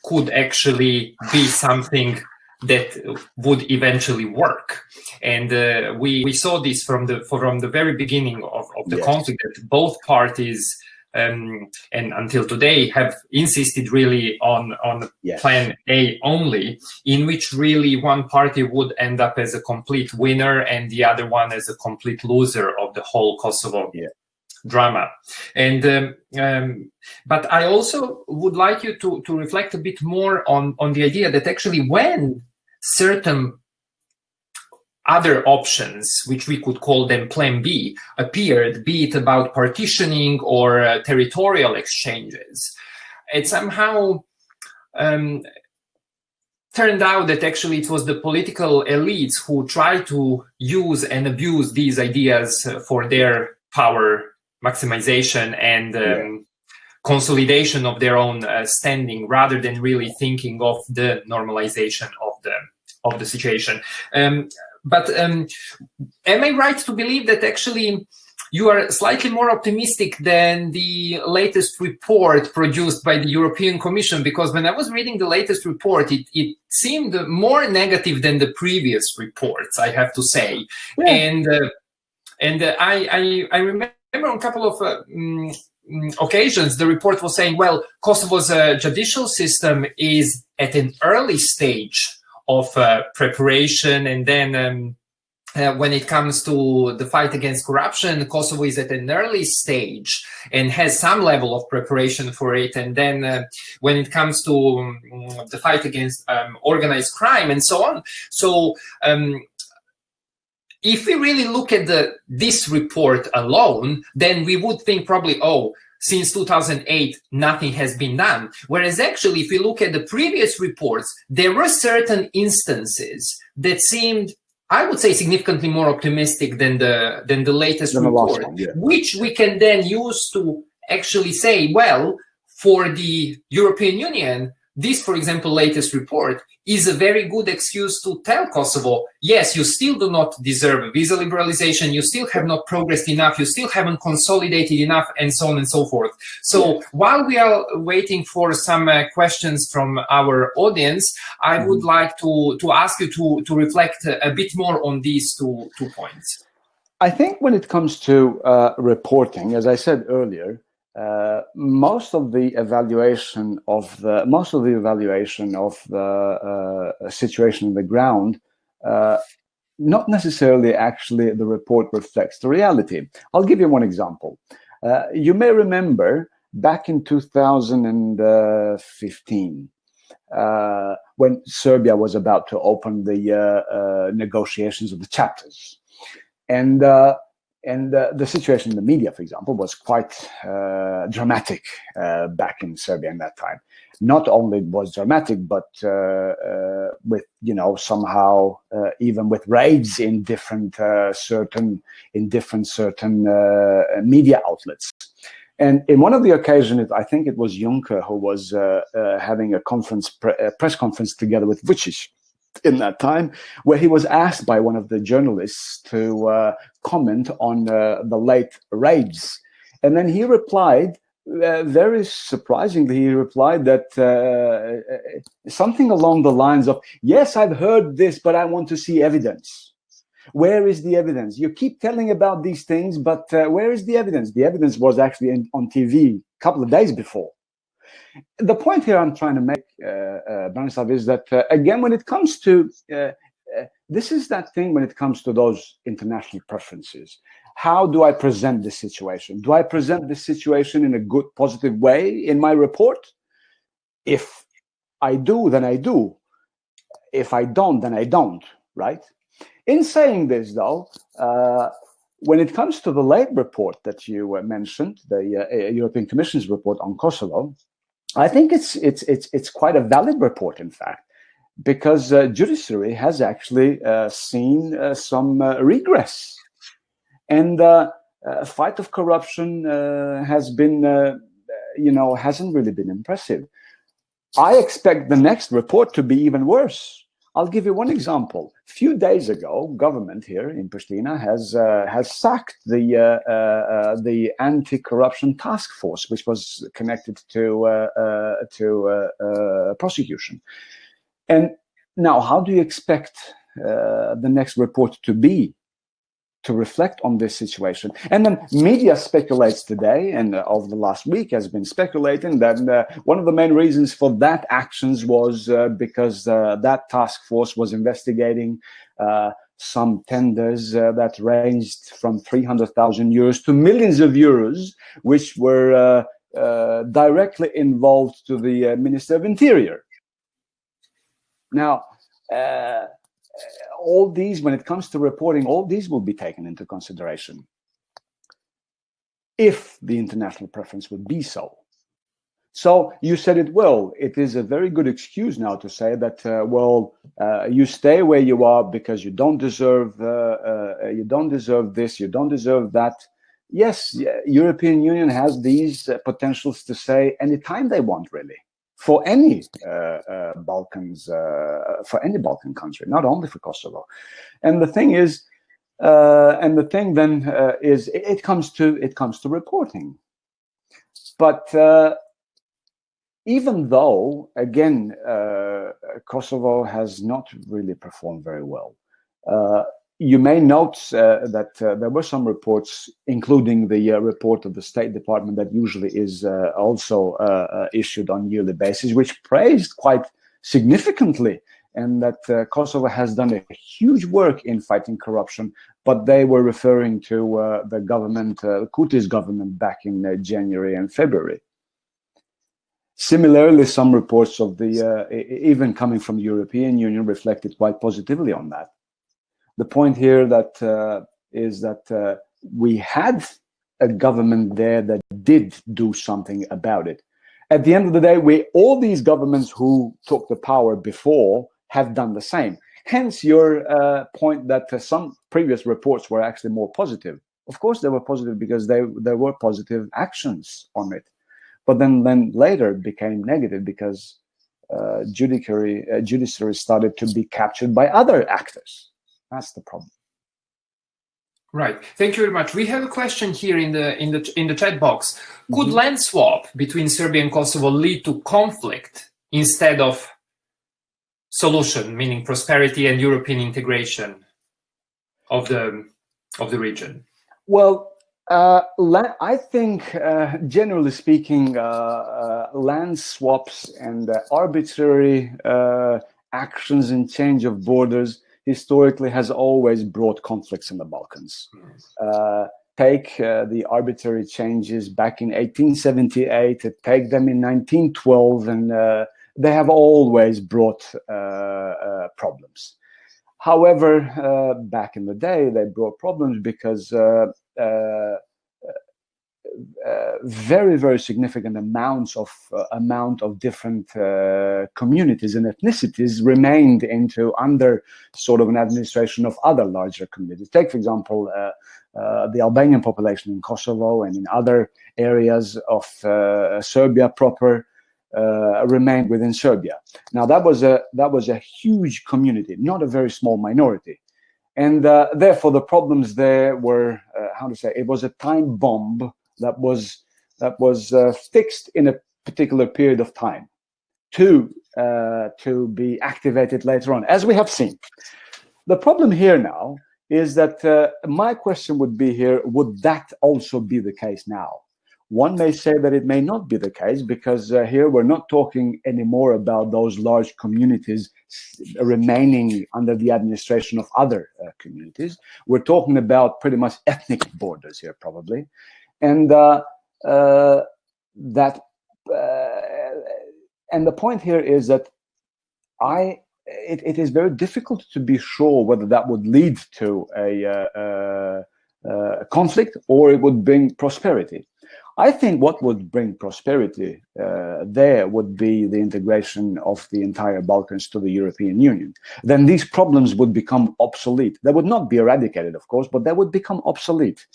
could actually be something that would eventually work. And we saw this from the very beginning of the conflict, that both parties and until today have insisted really on Yes. plan A only, in which really one party would end up as a complete winner and the other one as a complete loser of the whole Kosovo drama. And but I also would like you to reflect a bit more on the idea that actually when certain other options, which we could call them Plan B, appeared, be it about partitioning or territorial exchanges, it somehow turned out that actually it was the political elites who tried to use and abuse these ideas for their power maximization and consolidation of their own standing, rather than really thinking of the normalization of the situation. But am I right to believe that actually you are slightly more optimistic than the latest report produced by the European Commission? Because when I was reading the latest report, it seemed more negative than the previous reports, I have to say. And I remember on a couple of occasions, the report was saying, well, Kosovo's judicial system is at an early stage of preparation, and then when it comes to the fight against corruption, Kosovo is at an early stage and has some level of preparation for it. And then when it comes to the fight against organized crime and so on. So if we really look at this report alone, then we would think probably, oh, since 2008, nothing has been done. Whereas actually, if you look at the previous reports, there were certain instances that seemed, I would say, significantly more optimistic than the latest report, which we can then use to actually say, well, for the European Union, this, for example, latest report is a very good excuse to tell Kosovo, yes, you still do not deserve visa liberalization, you still have not progressed enough, you still haven't consolidated enough, and so on and so forth. So while we are waiting for some questions from our audience, I would like to ask you to reflect a bit more on these two points. I think when it comes to reporting, as I said earlier, most of the evaluation of the situation on the ground, not necessarily actually the report reflects the reality. I'll give you one example. You may remember back in 2015, when Serbia was about to open the negotiations of the chapters, and the situation in the media, for example, was quite dramatic back in Serbia in that time. Not only was dramatic, but with, somehow even with raids in different certain media outlets. And in one of the occasions, I think it was Juncker who was having a press conference together with Vučić in that time, where he was asked by one of the journalists to comment on the late raids. And then he replied, very surprisingly, he replied that something along the lines of, yes, I've heard this, but I want to see evidence. Where is the evidence? You keep telling about these things, but where is the evidence? The evidence was actually on TV a couple of days before. The point here I'm trying to make, Branislav, is that, again, when it comes to, this is that thing when it comes to those international preferences. How do I present this situation? Do I present this situation in a good, positive way in my report? If I do, then I do. If I don't, then I don't, right? In saying this, though, when it comes to the late report that you mentioned, the European Commission's report on Kosovo, I think it's quite a valid report, in fact, because judiciary has actually seen some regress, and fight of corruption has been, hasn't really been impressive. I expect the next report to be even worse. I'll give you one example. A few days ago, government here in Pristina has sacked the anti-corruption task force, which was connected to prosecution. And now, how do you expect the next report to be to reflect on this situation. And then media speculates today, and over the last week has been speculating that one of the main reasons for that actions was because that task force was investigating some tenders that ranged from 300,000 euros to millions of euros, which were directly involved to the Minister of Interior. Now, all these, when it comes to reporting, all these will be taken into consideration if the international preference would be so. So you said it well. It is a very good excuse now to say that, you stay where you are because you don't deserve this, you don't deserve that. Yes, European Union has these potentials to say anytime they want, really, for any Balkan country, not only for Kosovo. And the thing is, is it comes to reporting. But even though, again, Kosovo has not really performed very well, you may note that there were some reports, including the report of the State Department that usually is also issued on a yearly basis, which praised quite significantly, and that Kosovo has done a huge work in fighting corruption, but they were referring to the government, Kurti's government, back in January and February. Similarly, some reports of the, even coming from the European Union, reflected quite positively on that. The point here is that we had a government there that did do something about it. At the end of the day, all these governments who took the power before have done the same. Hence your point that some previous reports were actually more positive. Of course, they were positive because there were positive actions on it. But then later it became negative because judiciary started to be captured by other actors. That's the problem. Right. Thank you very much. We have a question here in the chat box. Could land swap between Serbia and Kosovo lead to conflict instead of solution, meaning prosperity and European integration of the region? Well, I think, generally speaking, land swaps and arbitrary actions and change of borders historically has always brought conflicts in the Balkans. Take the arbitrary changes back in 1878, take them in 1912, and they have always brought problems. However, back in the day, they brought problems because very, very significant amount of different communities and ethnicities remained under sort of an administration of other larger communities. Take, for example, the Albanian population in Kosovo and in other areas of Serbia proper remained within Serbia. Now that was a huge community, not a very small minority. And therefore, the problems there were, it was a time bomb that was fixed in a particular period of time to be activated later on, as we have seen. The problem here now is that my question would be here, would that also be the case now? One may say that it may not be the case because here we're not talking anymore about those large communities remaining under the administration of other communities. We're talking about pretty much ethnic borders here, probably. And and the point here is that it is very difficult to be sure whether that would lead to a conflict or it would bring prosperity. I think what would bring prosperity there would be the integration of the entire Balkans to the European Union. Then these problems would become obsolete. They would not be eradicated, of course, but they would become obsolete.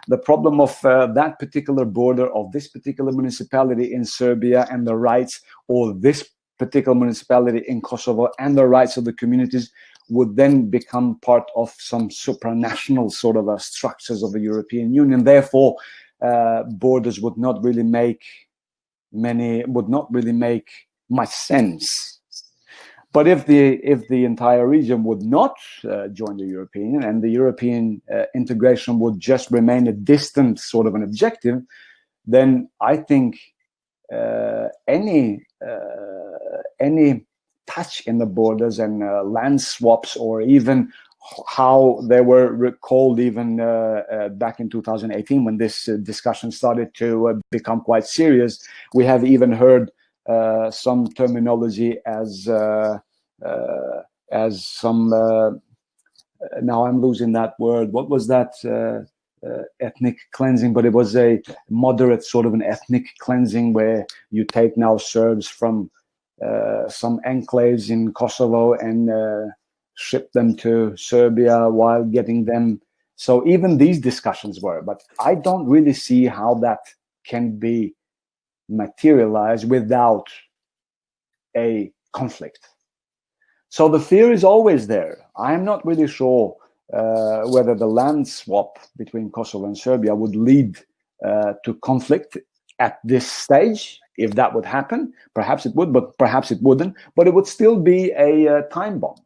The problem of that particular border, of this particular municipality in Serbia and the rights, or this particular municipality in Kosovo and the rights of the communities, would then become part of some supranational sort of structures of the European Union. Therefore, borders would not really make much sense. But if the entire region would not join the European Union, and the European integration would just remain a distant sort of an objective, then I think any touch in the borders and land swaps, or even how they were recalled even back in 2018 when this discussion started to become quite serious. We have even heard some terminology as some now I'm losing that word. What was that? Ethnic cleansing, but it was a moderate sort of an ethnic cleansing where you take now Serbs from some enclaves in Kosovo and ship them to Serbia while getting them. So even these discussions were, but I don't really see how that can be materialized without a conflict. So the fear is always there. I'm not really sure whether the land swap between Kosovo and Serbia would lead to conflict at this stage. If that would happen, perhaps it would, but perhaps it wouldn't. But it would still be a time bomb,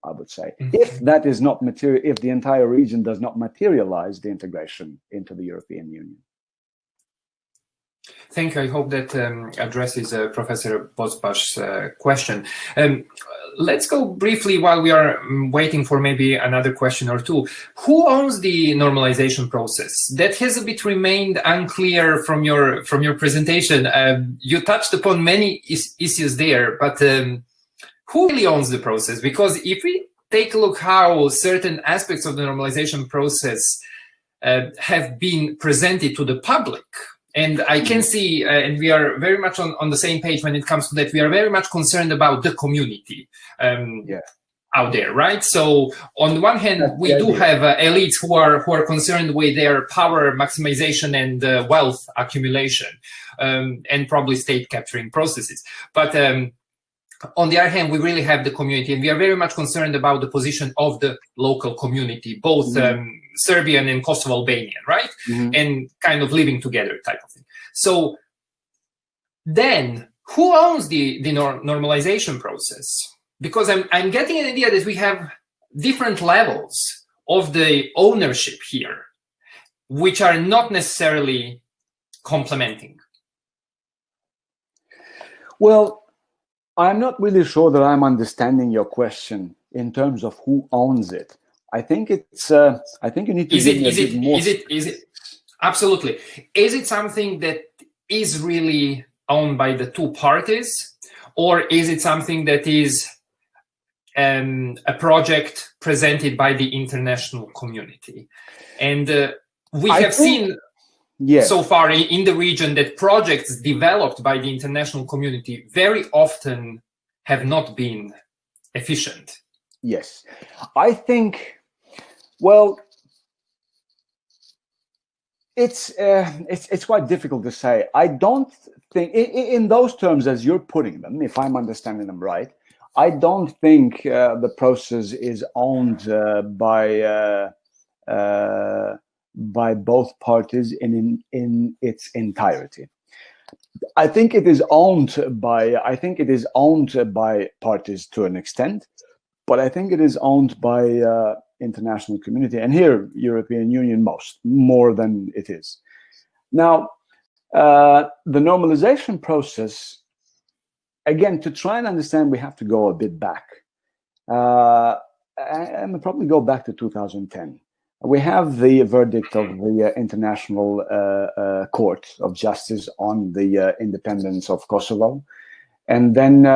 I would say, if that is not material, if the entire region does not materialize the integration into the European Union. Thank you. I hope that addresses Professor Bozbach's question. Let's go briefly, while we are waiting for maybe another question or two. Who owns the normalization process? That has a bit remained unclear from your presentation. You touched upon many issues there, but who really owns the process? Because if we take a look how certain aspects of the normalization process have been presented to the public, and I can see, and we are very much on the same page when it comes to that, we are very much concerned about the community out there, right? So on the one hand, we do have elites who are concerned with their power maximization and wealth accumulation, and probably state capturing processes. But on the other hand, we really have the community, and we are very much concerned about the position of the local community, both Serbian and Kosovo Albanian, right? And kind of living together type of thing. So then who owns the normalization process? Because I'm getting an idea that we have different levels of the ownership here, which are not necessarily complementing. Well, I'm not really sure that I'm understanding your question in terms of who owns it. I think it's. I think you need to. Is it? Absolutely. Is it something that is really owned by the two parties, or is it something that is a project presented by the international community? And we have seen so far in the region that projects developed by the international community very often have not been efficient. Yes, I think. Well, it's quite difficult to say. I don't think, in those terms as you're putting them, if I'm understanding them right, I don't think the process is owned by both parties in its entirety. I think it is owned by parties to an extent, but I think it is owned by international community, and here European Union more than it is. Now, the normalization process, again, to try and understand, we have to go a bit back. And probably go back to 2010. We have the verdict of the International Court of Justice on the independence of Kosovo, and then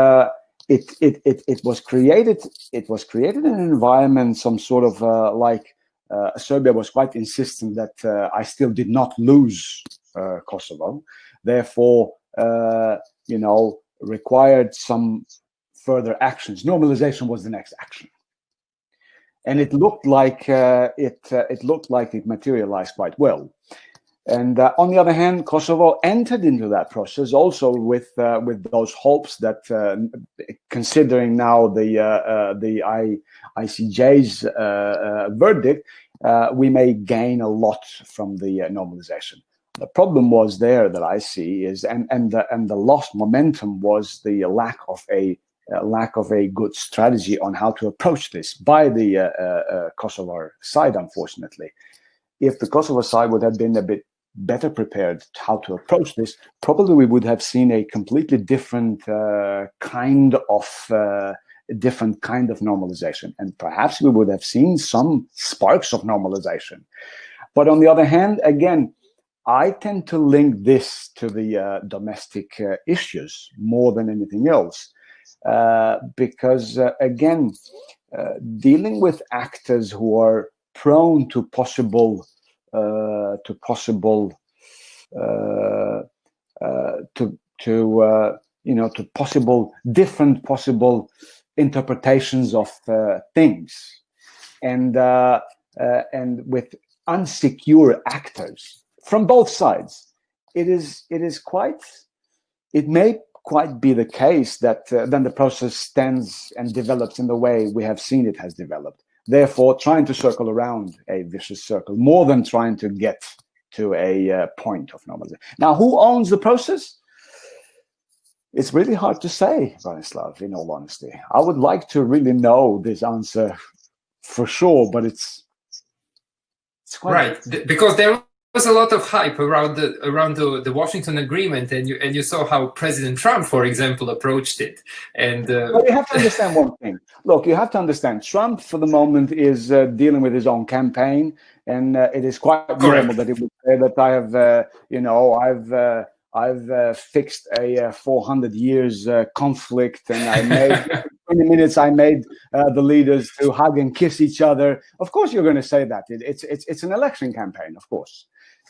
it was created. It was created in an environment, some sort of Serbia was quite insistent that I still did not lose Kosovo, therefore, required some further actions. Normalization was the next action, and it looked like it materialized quite well. And on the other hand, Kosovo entered into that process also with those hopes that, considering now the ICJ's verdict, we may gain a lot from the normalization. The problem was there that I see is, and the lost momentum was the lack of a lack of a good strategy on how to approach this by the Kosovo side, unfortunately. If the Kosovo side would have been a bit better prepared how to approach this, probably we would have seen a completely different kind of normalization, and perhaps we would have seen some sparks of normalization. But on the other hand, again, I tend to link this to the domestic issues more than anything else, because again, dealing with actors who are prone to possible different possible interpretations of things, and with unsecure actors from both sides, it may quite be the case that then the process stands and develops in the way we have seen it has developed. Therefore, trying to circle around a vicious circle more than trying to get to a point of normalization. Now, who owns the process? It's really hard to say, Branislav, in all honesty. I would like to really know this answer for sure, but it's quite right, because there was a lot of hype around the Washington Agreement, and you saw how President Trump, for example, approached it. And well, you have to understand one thing. Look, you have to understand, Trump for the moment is dealing with his own campaign, and it is quite normal that he would say that I've fixed a 400 years conflict, and I made 20 minutes. I made the leaders to hug and kiss each other. Of course, you're going to say that. It's an election campaign, of course,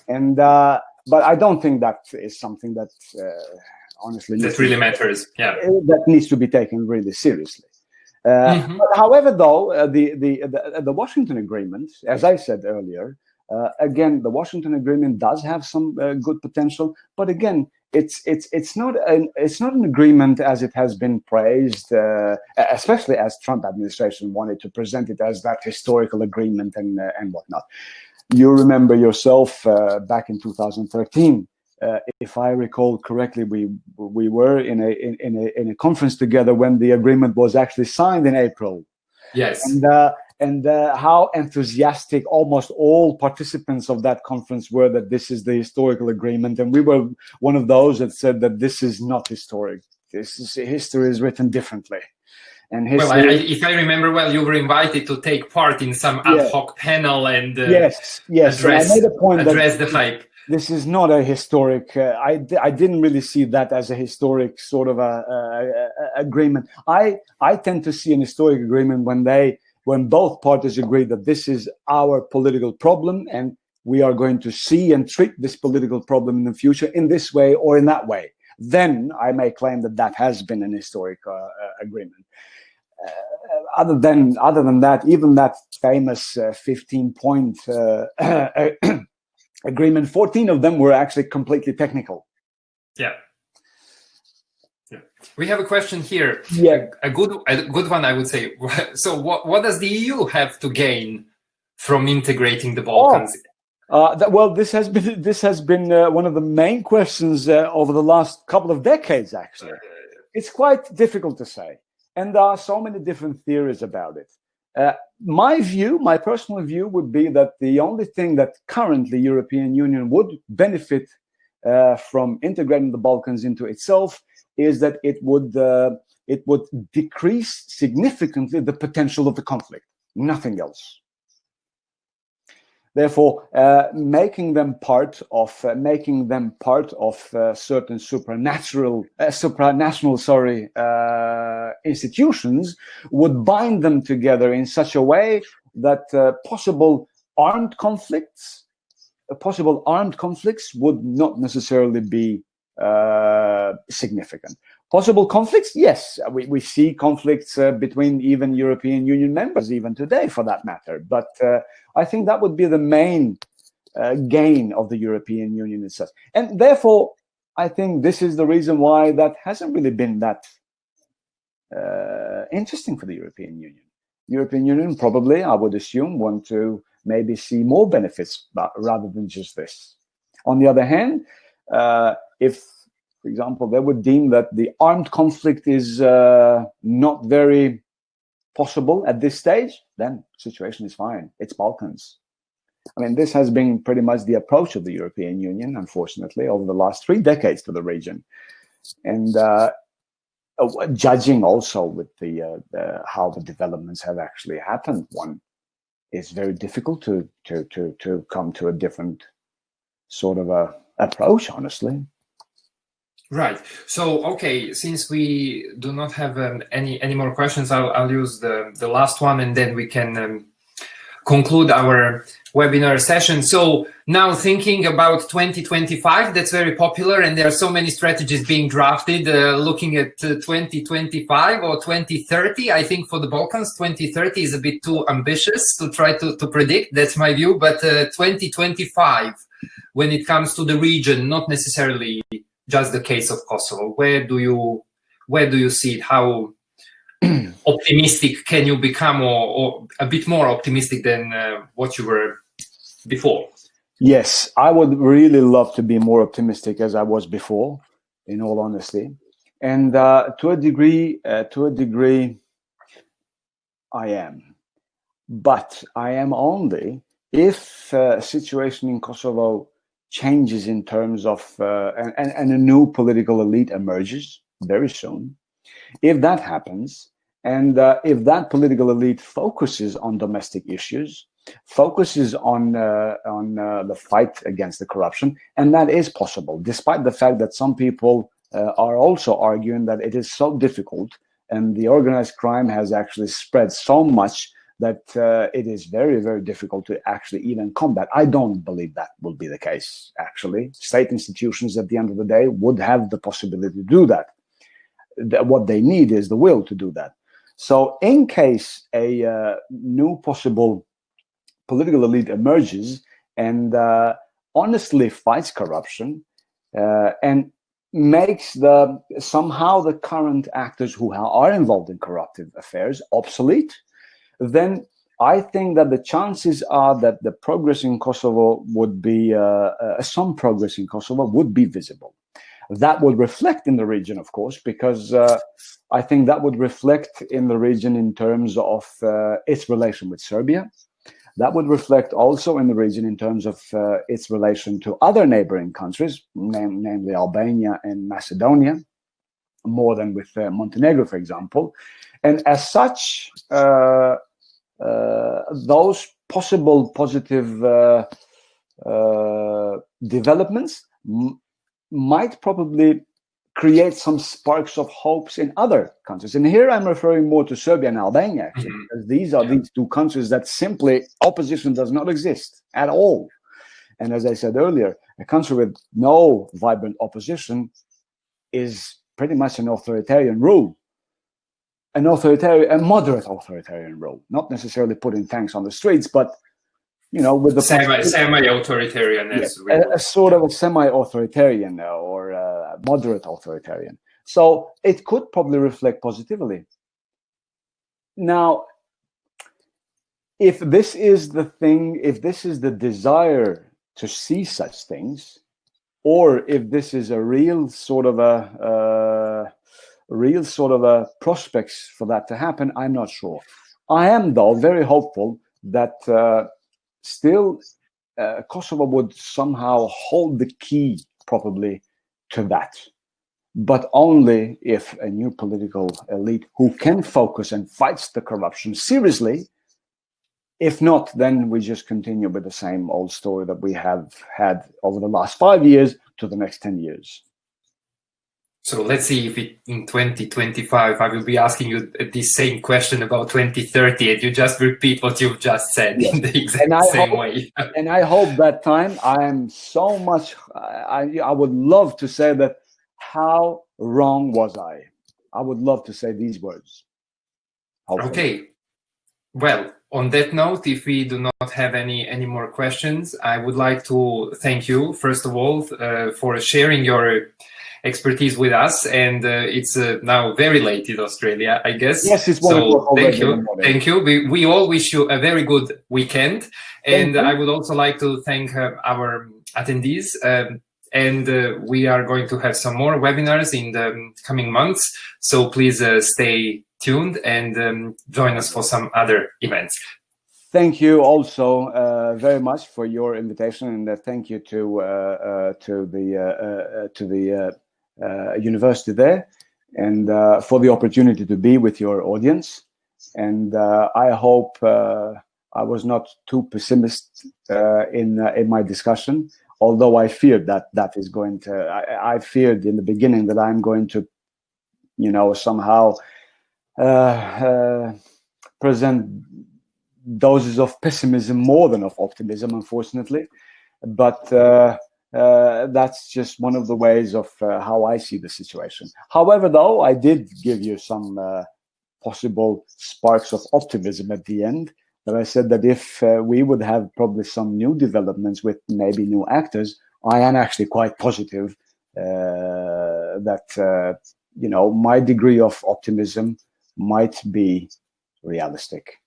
and but I don't think that is something that honestly that really matters. Yeah, that needs to be taken really seriously. But however, though, the Washington Agreement, as I said earlier. Again, the Washington Agreement does have some good potential, but again, it's not an agreement as it has been praised, especially as Trump administration wanted to present it as that historical agreement and whatnot. You remember yourself back in 2013, if I recall correctly, we were in a conference together when the agreement was actually signed in April. Yes. And how enthusiastic almost all participants of that conference were that this is the historical agreement. And we were one of those that said that this is not historic. History is written differently. And history, well, if I remember well, you were invited to take part in some ad hoc panel and yes. address, and I made a point address the hype. This is not a historic. I didn't really see that as a historic sort of agreement. I tend to see an historic agreement when both parties agree that this is our political problem and we are going to see and treat this political problem in the future in this way or in that way. Then I may claim that has been an historic agreement. Other than that, even that famous 15-point agreement, 14 of them were actually completely technical. Yeah. We have a question here. Yeah, a good one, I would say. So, what does the EU have to gain from integrating the Balkans? This has been one of the main questions over the last couple of decades. Actually, it's quite difficult to say, and there are so many different theories about it. My personal view would be that the only thing that currently European Union would benefit from integrating the Balkans into itself is that it would decrease significantly the potential of the conflict. Nothing else. Therefore, making them part of certain supranational institutions would bind them together in such a way that possible armed conflicts would not necessarily be significant. Possible conflicts, yes, we see conflicts between even European Union members even today, for that matter. But I think that would be the main gain of the European Union itself. And therefore, I think this is the reason why that hasn't really been that interesting for the European Union. European Union probably, I would assume, want to maybe see more benefits rather than just this. On the other hand, if for example, they would deem that the armed conflict is not very possible at this stage, then the situation is fine. It's Balkans. I mean, this has been pretty much the approach of the European Union, unfortunately, over the last 3 decades to the region. And judging also with the how the developments have actually happened, one is very difficult to come to a different sort of a approach, honestly. Right. So, okay, since we do not have any more questions, I'll use the last one, and then we can conclude our webinar session. So now thinking about 2025, that's very popular, and there are so many strategies being drafted looking at 2025 or 2030. I think for the Balkans, 2030 is a bit too ambitious to try to predict. That's my view. But 2025, when it comes to the region, not necessarily just the case of Kosovo, where do you see it? How optimistic can you become, or a bit more optimistic than what you were before? Yes, I would really love to be more optimistic as I was before, in all honesty. And to a degree, I am. But I am only if a situation in Kosovo changes in terms of, and a new political elite emerges very soon. If that happens, and if that political elite focuses on domestic issues, focuses on the fight against the corruption, and that is possible, despite the fact that some people are also arguing that it is so difficult, and the organized crime has actually spread so much that it is very, very difficult to actually even combat. I don't believe that will be the case, actually. State institutions, at the end of the day, would have the possibility to do that. What they need is the will to do that. So in case a new possible political elite emerges and honestly fights corruption and makes somehow the current actors who are involved in corruptive affairs obsolete, then I think that the chances are that the progress in Kosovo would be, some progress in Kosovo would be visible. That would reflect in the region, of course, because I think that would reflect in the region in terms of its relation with Serbia. That would reflect also in the region in terms of its relation to other neighboring countries, namely Albania and Macedonia, more than with Montenegro, for example. And as such, those possible positive developments might probably create some sparks of hopes in other countries. And here I'm referring more to Serbia and Albania, actually, because these are these two countries that simply opposition does not exist at all. And as I said earlier, a country with no vibrant opposition is pretty much an authoritarian rule. A moderate authoritarian rule, not necessarily putting tanks on the streets, but with the semi-authoritarian, yes, a sort of a semi-authoritarian or a moderate authoritarian. So it could probably reflect positively. Now, if this is the thing, if this is the desire to see such things, or if this is a real sort of a prospects for that to happen, I'm not sure. I am, though, very hopeful that still Kosovo would somehow hold the key probably to that, but only if a new political elite who can focus and fights the corruption seriously. If not, then we just continue with the same old story that we have had over the last 5 years to the next 10 years. So let's see if in 2025, I will be asking you this same question about 2030, and you just repeat what you've just said in the exact same way. And I hope that time I am so much, I would love to say that, how wrong was I? I would love to say these words. Hopefully. Okay. Well, on that note, if we do not have any more questions, I would like to thank you, first of all, for sharing your expertise with us, and it's now very late in Australia, I guess. Yes, it's so. Thank you. We all wish you a very good weekend, and I would also like to thank our attendees. and we are going to have some more webinars in the coming months. So please stay tuned and join us for some other events. Thank you also very much for your invitation, and thank you to the university there, and for the opportunity to be with your audience. And I hope I was not too pessimist in my discussion, although I feared that is going to. I feared in the beginning that I'm going to, somehow present doses of pessimism more than of optimism, unfortunately. But that's just one of the ways of how I see the situation. However, though, I did give you some possible sparks of optimism at the end. That I said that if we would have probably some new developments with maybe new actors, I am actually quite positive that my degree of optimism might be realistic.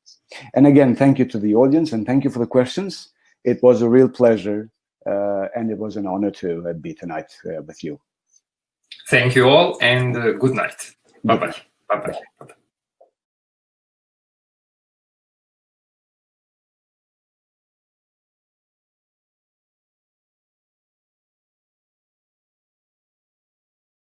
And again, thank you to the audience, and thank you for the questions. It was a real pleasure, and it was an honor to be tonight with you. Thank you all, and good night. Bye-bye. Bye-bye.